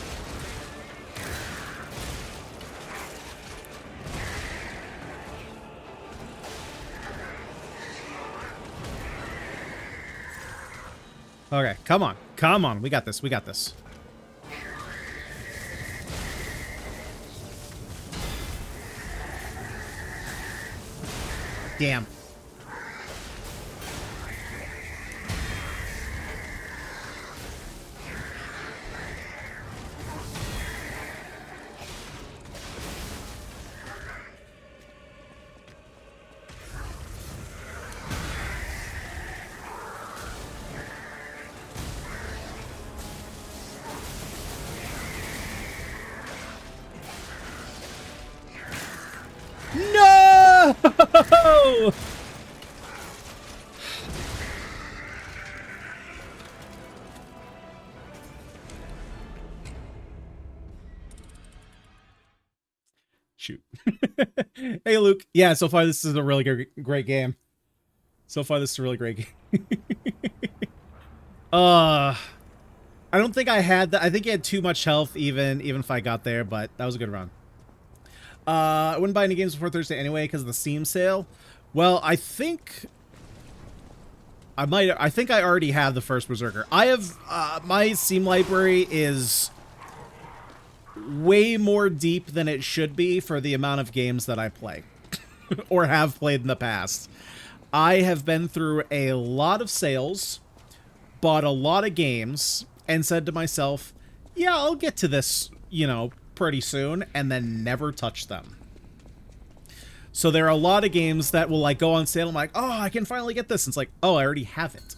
Okay, come on. Come on. We got this. We got this. Damn. No! Shoot. Hey, Luke. Yeah, so far this is a really great game. So far this is a really great game. I don't think I had that. I think he had too much health even if I got there, but that was a good run. I wouldn't buy any games before Thursday anyway because of the Steam sale. Well, I think I think I already have the first Berserker. I have my Steam library is way more deep than it should be for the amount of games that I play or have played in the past. I have been through a lot of sales, bought a lot of games, and said to myself, yeah, I'll get to this, you know, pretty soon, and then never touch them. So there are a lot of games that will like go on sale. I'm like, oh, I can finally get this. And it's like, oh, I already have it.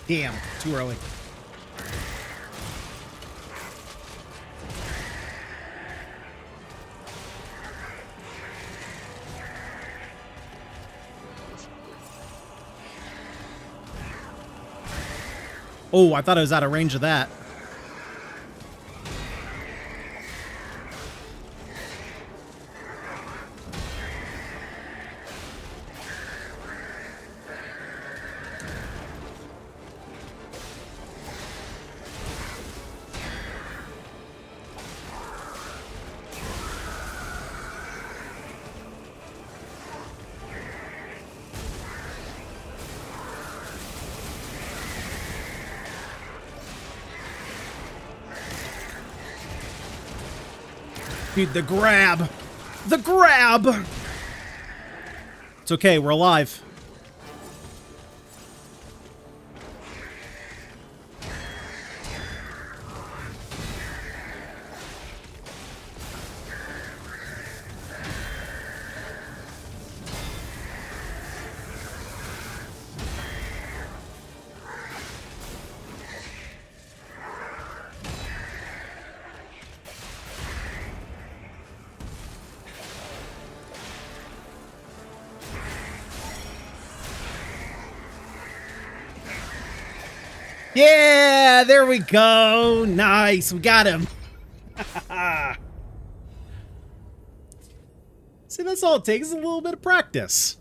Damn, too early. Oh, I thought I was out of range of that. Dude, the grab! The grab! It's okay, we're alive. Yeah, there we go. Nice, we got him. See, that's all it takes is a little bit of practice.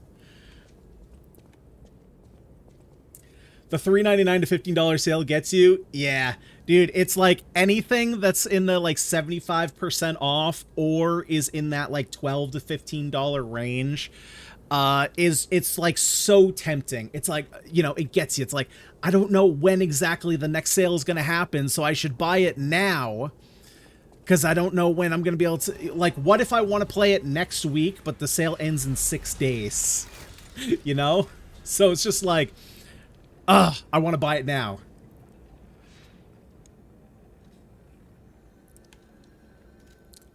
The $3.99 to $15 sale gets you? Yeah, dude, it's like anything that's in the like 75% off or is in that like $12 to $15 range. It's like so tempting. It's like, you know, it gets you. It's like, I don't know when exactly the next sale is going to happen, so I should buy it now because I don't know when I'm going to be able to, like, what if I want to play it next week, but the sale ends in 6 days, you know? So it's just like, I want to buy it now.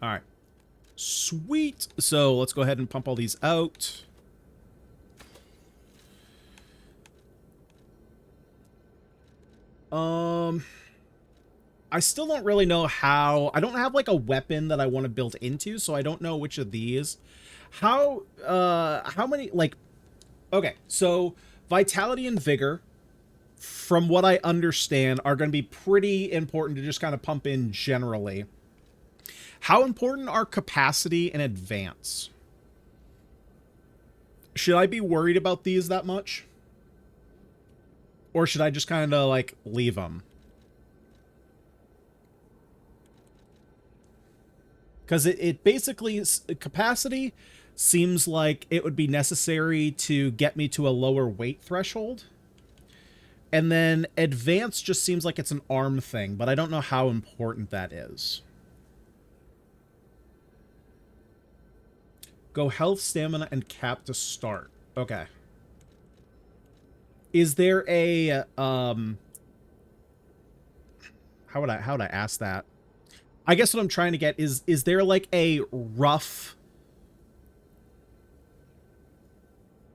All right. Sweet. So let's go ahead and pump all these out. I still don't really know how. I don't have like a weapon that I want to build into, so I don't know which of these. How many, like, okay, so Vitality and Vigor, from what I understand, are going to be pretty important to just kind of pump in generally. How important are Capacity and Advance? Should I be worried about these that much? Or should I just kind of, like, leave them? Because it basically, capacity seems like it would be necessary to get me to a lower weight threshold. And then advance just seems like it's an arm thing, but I don't know how important that is. Go health, stamina, and cap to start. Okay. Is there a, how would I ask that? I guess what I'm trying to get is there like a rough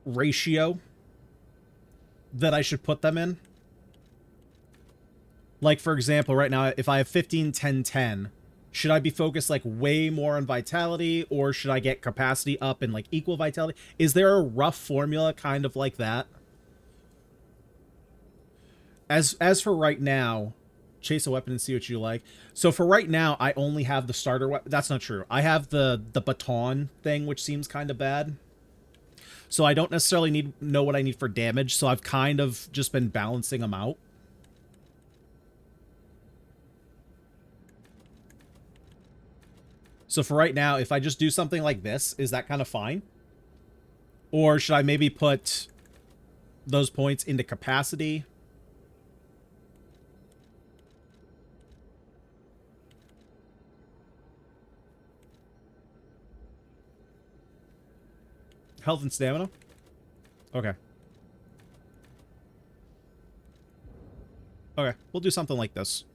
ratio that I should put them in? Like, for example, right now, if I have 15, 10, 10, should I be focused like way more on vitality, or should I get capacity up and like equal vitality? Is there a rough formula kind of like that? As for right now, chase a weapon and see what you like. So for right now, I only have the starter weapon. That's not true. I have the baton thing, which seems kind of bad. So I don't necessarily know what I need for damage, so I've kind of just been balancing them out. So for right now, if I just do something like this, is that kind of fine? Or should I maybe put those points into capacity? Health and stamina? Okay. Okay, we'll do something like this.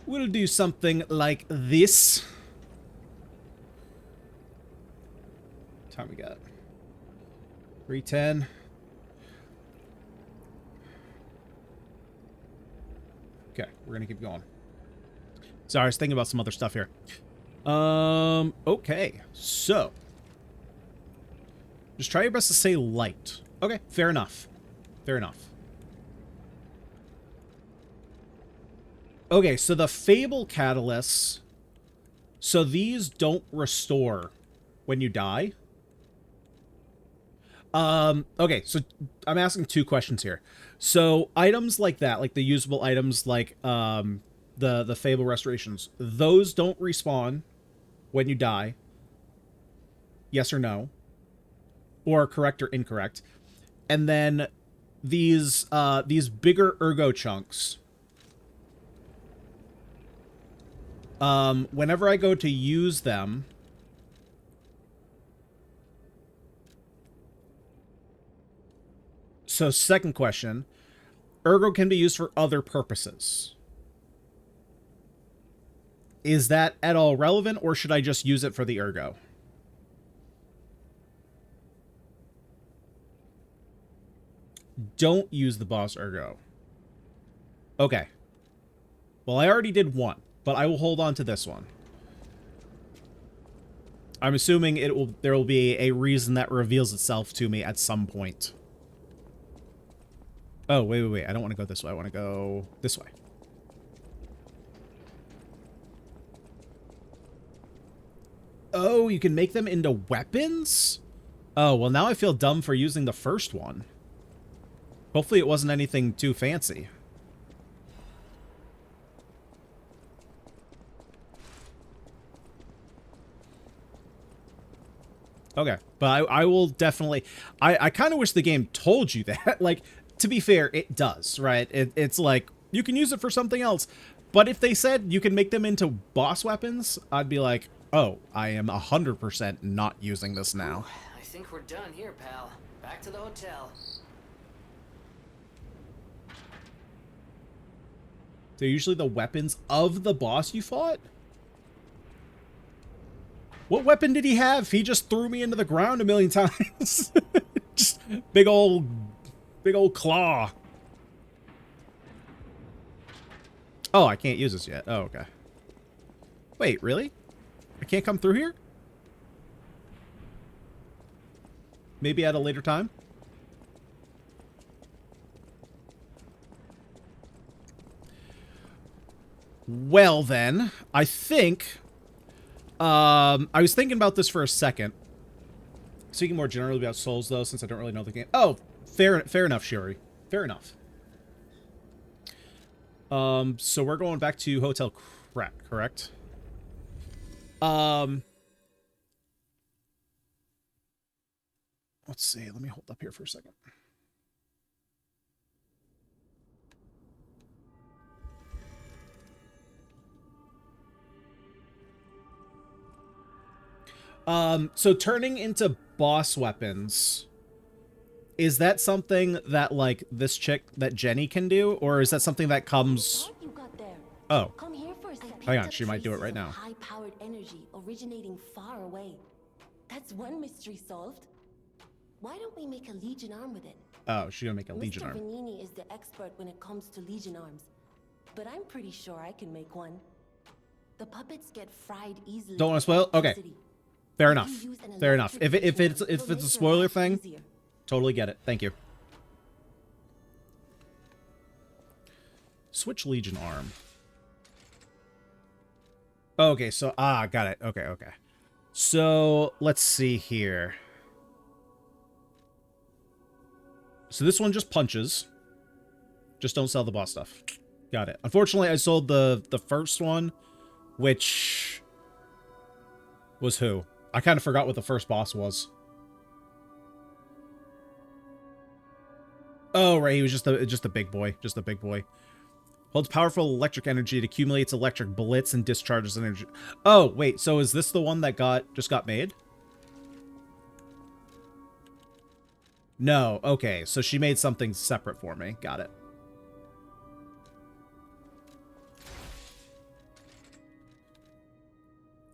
We'll do something like this. What time we got? 3:10. Okay, we're gonna keep going. Sorry, I was thinking about some other stuff here. Okay, so just try your best to say light. Okay, fair enough. Fair enough. Okay, so the Fable Catalysts, so these don't restore when you die. Okay, so I'm asking two questions here. So items like that, like the usable items like the Fable Restorations, those don't respawn when you die. Yes or no? Or correct or incorrect. And then these bigger ergo chunks, whenever I go to use them, so second question, ergo can be used for other purposes. Is that at all relevant, or should I just use it for the ergo? Don't use the boss ergo. Okay. Well, I already did one, but I will hold on to this one. I'm assuming there will be a reason that reveals itself to me at some point. Oh, wait. I don't want to go this way. I want to go this way. Oh, you can make them into weapons? Oh, well, now I feel dumb for using the first one. Hopefully it wasn't anything too fancy. Okay, but I will definitely... I kind of wish the game told you that. Like, to be fair, it does, right? It's like, you can use it for something else. But if they said you can make them into boss weapons, I'd be like, oh, I am 100% not using this now. Ooh, I think we're done here, pal. Back to the hotel. They're usually the weapons of the boss you fought? What weapon did he have? He just threw me into the ground a million times. Just big old claw. Oh, I can't use this yet. Oh, okay. Wait, really? I can't come through here? Maybe at a later time? Well then, I think... I was thinking about this for a second. Speaking more generally about Souls, though, since I don't really know the game. Oh, fair enough, Shuri. Fair enough. So we're going back to Hotel Krat, correct? Let's see. Let me hold up here for a second. So turning into boss weapons, is that something that, like, this chick, that Jenny can do? Or is that something that comes... What you got there? Oh. Come here first. Hang on, she might do it right now. High-powered energy originating far away. That's one mystery solved. Why don't we make a Legion arm with it? Oh, she's gonna make a Legion arm. Mr. Vanini is the expert when it comes to Legion arms, but I'm pretty sure I can make one. The puppets get fried easily. Don't want to spoil? Okay. Fair enough. Fair enough. If it's a spoiler thing, totally get it. Thank you. Switch Legion arm. Okay, so got it. Okay. So let's see here. So this one just punches. Just don't sell the boss stuff. Got it. Unfortunately, I sold the first one, which was who? I kind of forgot what the first boss was. Oh, right, he was just a big boy. Just a big boy. Holds powerful electric energy. It accumulates electric blitz and discharges energy. Oh, wait, so is this the one that just got made? No, okay, so she made something separate for me. Got it.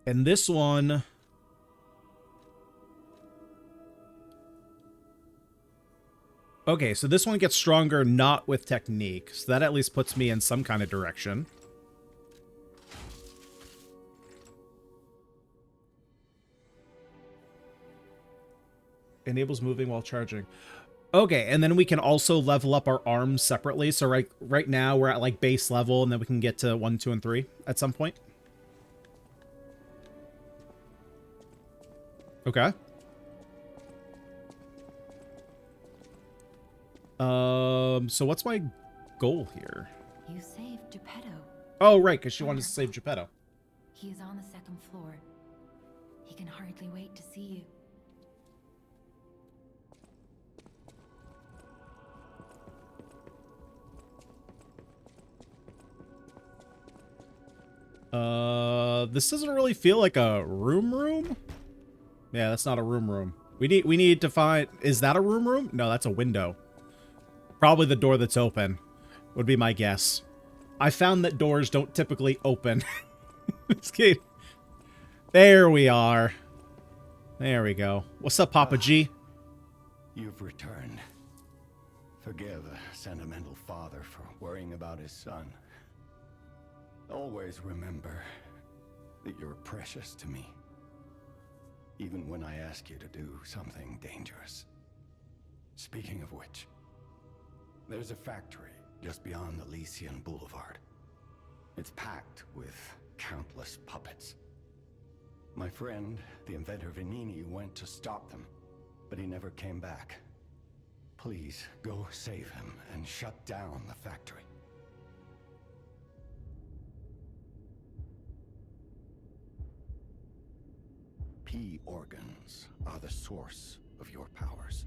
And this one... Okay, so this one gets stronger not with technique, so that at least puts me in some kind of direction. Enables moving while charging. Okay, and then we can also level up our arms separately, so right now we're at like base level, and then we can get to 1, 2, and 3 at some point. Okay. So what's my goal here? You saved Geppetto. Oh, right, because she wanted to save Geppetto. He is on the second floor. He can hardly wait to see you. This doesn't really feel like a room? Yeah, that's not a room. We need to find... Is that a room? No, that's a window. Probably the door that's open, would be my guess. I found that doors don't typically open. Just kidding. There we are. There we go. What's up, Papa G? You've returned. Forgive a sentimental father for worrying about his son. Always remember that you're precious to me. Even when I ask you to do something dangerous. Speaking of which, there's a factory just beyond the Lycian Boulevard. It's packed with countless puppets. My friend, the inventor Vanini, went to stop them, but he never came back. Please, go save him and shut down the factory. P organs are the source of your powers.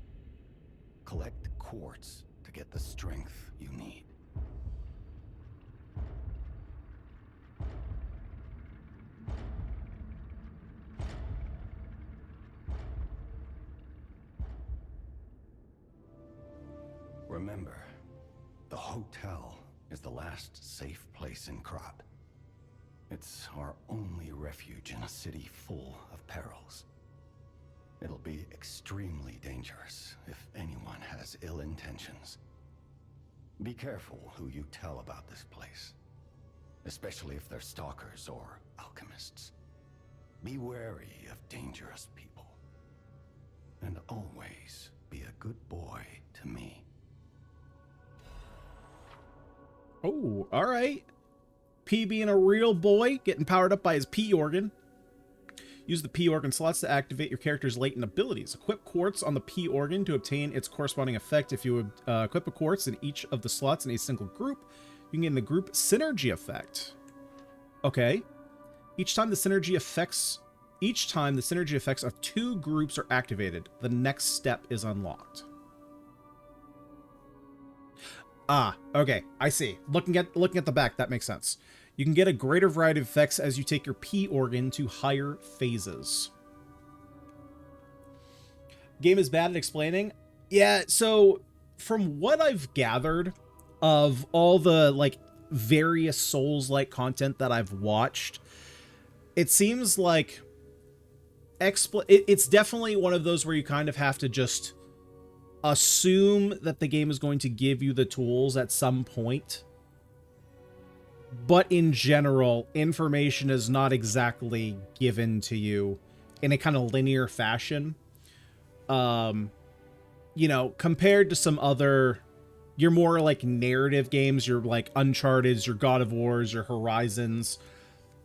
Collect quartz to get the strength you need. Remember, the hotel is the last safe place in Krat. It's our only refuge in a city full of perils. It'll be extremely dangerous if anyone has ill intentions. Be careful who you tell about this place, especially if they're stalkers or alchemists. Be wary of dangerous people. And always be a good boy to me. Oh, all right. P being a real boy, getting powered up by his P organ. Use the P organ slots to activate your character's latent abilities. Equip quartz on the P organ to obtain its corresponding effect. If you equip a quartz in each of the slots in a single group, you can gain the group synergy effect. Okay. Each time the synergy effects of 2 groups are activated, the next step is unlocked. Ah, okay, I see. Looking at the back, that makes sense. You can get a greater variety of effects as you take your P organ to higher phases. Game is bad at explaining. Yeah, so from what I've gathered of all the like various Souls-like content that I've watched, it seems like it's definitely one of those where you kind of have to just assume that the game is going to give you the tools at some point. But in general, information is not exactly given to you in a kind of linear fashion. You know, compared to some other, your more like narrative games, your like Uncharted's, your God of War's, your Horizons,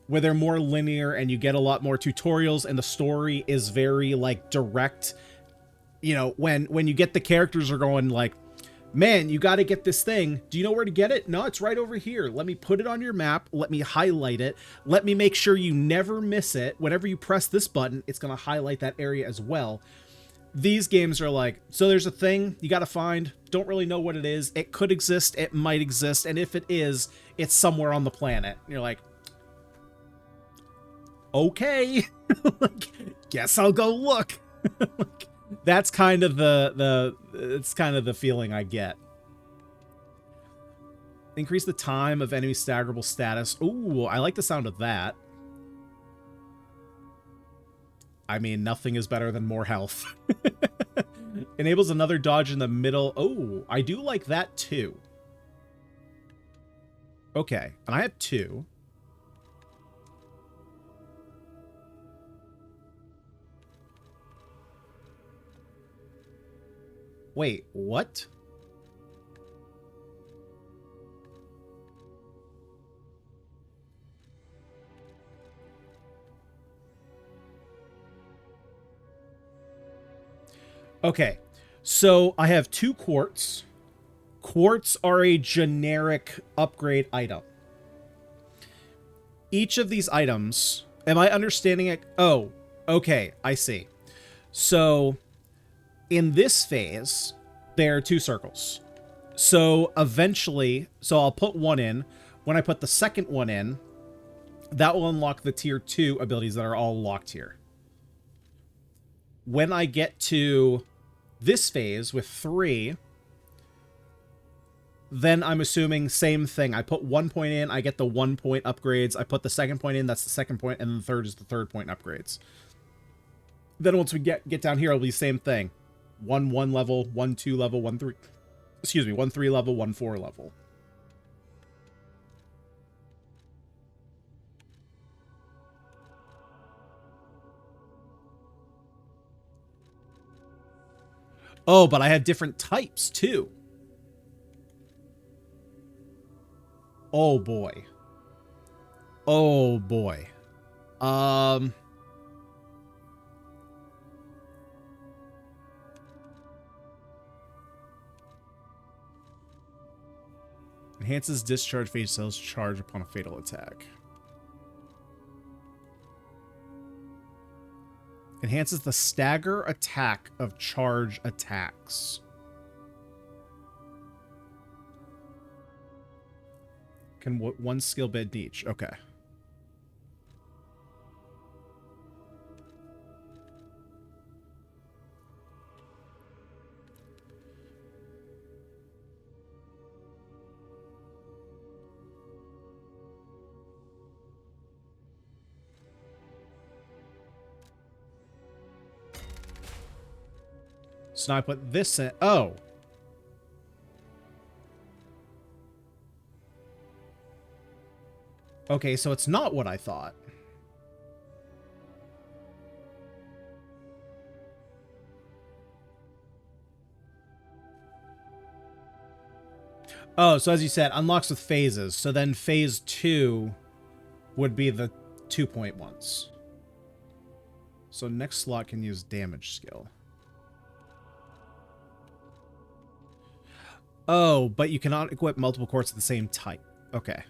where they're more linear and you get a lot more tutorials and the story is very like direct. You know, when you get the characters are going like, man, you got to get this thing. Do you know where to get it? No, it's right over here. Let me put it on your map. Let me highlight it. Let me make sure you never miss it. Whenever you press this button, it's going to highlight that area as well. These games are like, so there's a thing you got to find. Don't really know what it is. It could exist. It might exist. And if it is, it's somewhere on the planet. And you're like, okay, guess I'll go look. That's kind of it's kind of the feeling I get. Increase the time of enemy staggerable status. Ooh, I like the sound of that. I mean, nothing is better than more health. Enables another dodge in the middle. Oh, I do like that too. Okay, and I have 2. Wait, what? Okay, so I have 2 quartz. Quartz are a generic upgrade item. Each of these items, am I understanding it? Oh, okay, I see. So in this phase, there are 2 circles. So eventually, so I'll put 1 in. When I put the second one in, that will unlock the tier 2 abilities that are all locked here. When I get to this phase with 3, then I'm assuming same thing. I put 1 point in, I get the 1 point upgrades. I put the second point in, that's the second point, and then the third is the third point upgrades. Then once we get down here, it'll be the same thing. 1 1 level, 1 2 level, 1 3. Excuse me, 1 3 level, 1 4 level. Oh, but I have different types too. Oh boy. Oh boy. Enhances discharge phase cells charge upon a fatal attack. Enhances the stagger attack of charge attacks. Can 1 skill bed each. Okay. So now I put this in. Oh. Okay, so it's not what I thought. Oh, so as you said, unlocks with phases. So then phase 2 would be the 2-point ones. So next slot can use damage skill. Oh, but you cannot equip multiple quartz of the same type. Okay.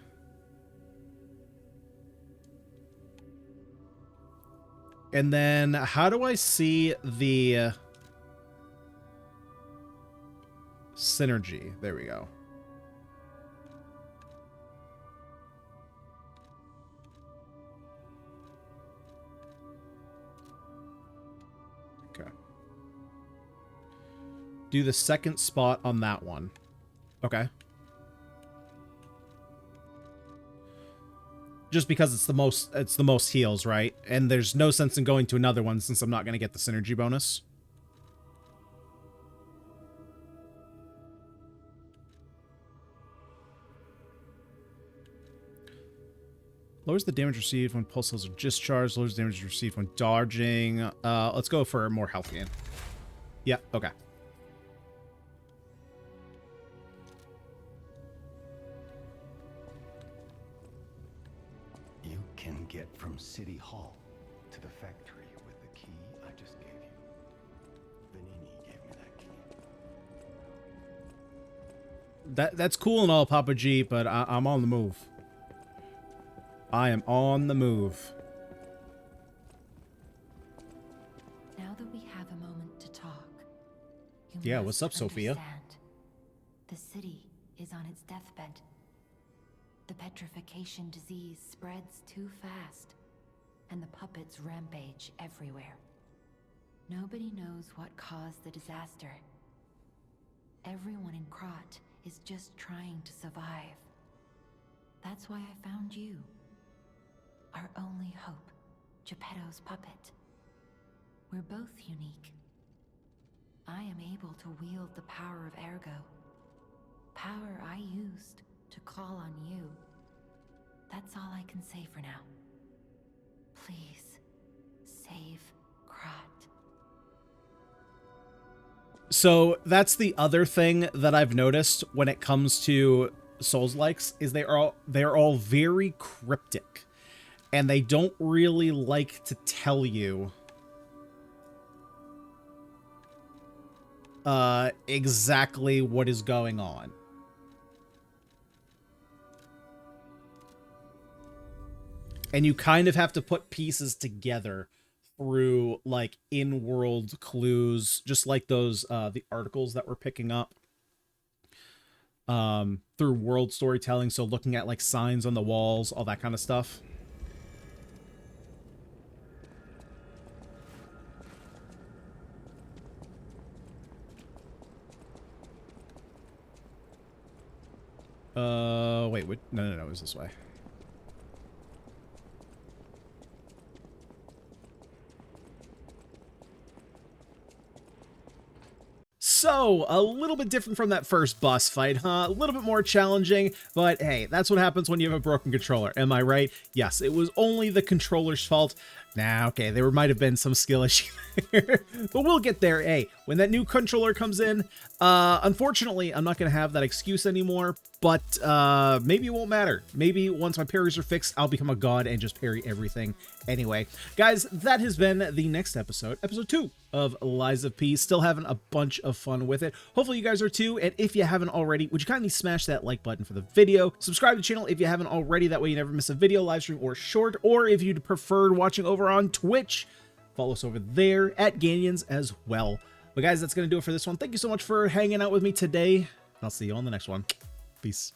And then how do I see the synergy? There we go. Okay. Do the second spot on that one. Okay. Just because it's the most heals, right? And there's no sense in going to another one since I'm not going to get the synergy bonus. Lowers the damage received when pulse cells are discharged. Lowers the damage received when dodging. Let's go for more health gain. Yeah, okay. You can get from City Hall to the factory with the key I just gave you. Vanini gave me that key. That's cool and all, Papa G, but I'm on the move. I am on the move. Now that we have a moment to talk, Yeah, what's up, Sophia? understand. The city is on its deathbed. The petrification disease spreads too fast, and the puppets rampage everywhere. Nobody knows what caused the disaster. Everyone in Krot is just trying to survive. That's why I found you. Our only hope, Geppetto's puppet. We're both unique. I am able to wield the power of Ergo. Power I used to call on you. That's all I can say for now. Please, save Krot. So that's the other thing that I've noticed when it comes to Souls-likes is they're all very cryptic, and they don't really like to tell you exactly what is going on. And you kind of have to put pieces together through, like, in-world clues, just like those, the articles that we're picking up. Through world storytelling, so looking at, like, signs on the walls, all that kind of stuff. Wait, no, it was this way. So, a little bit different from that first boss fight, huh? A little bit more challenging, but hey, that's what happens when you have a broken controller, am I right? Yes, it was only the controller's fault. Nah, okay, there might have been some skill issue there, but we'll get there. Hey, when that new controller comes in, unfortunately, I'm not going to have that excuse anymore, but maybe it won't matter. Maybe once my parries are fixed, I'll become a god and just parry everything. Anyway, guys, that has been the next episode, episode 2 of Lies of P. Still having a bunch of fun with it. Hopefully you guys are too, and if you haven't already, would you kindly smash that like button for the video? Subscribe to the channel if you haven't already, that way you never miss a video, live stream, or short, or if you'd prefer watching over on Twitch, follow us over there at Ganyonz as well. But guys, that's going to do it for this one. Thank you so much for hanging out with me today, and I'll see you on the next one. Peace.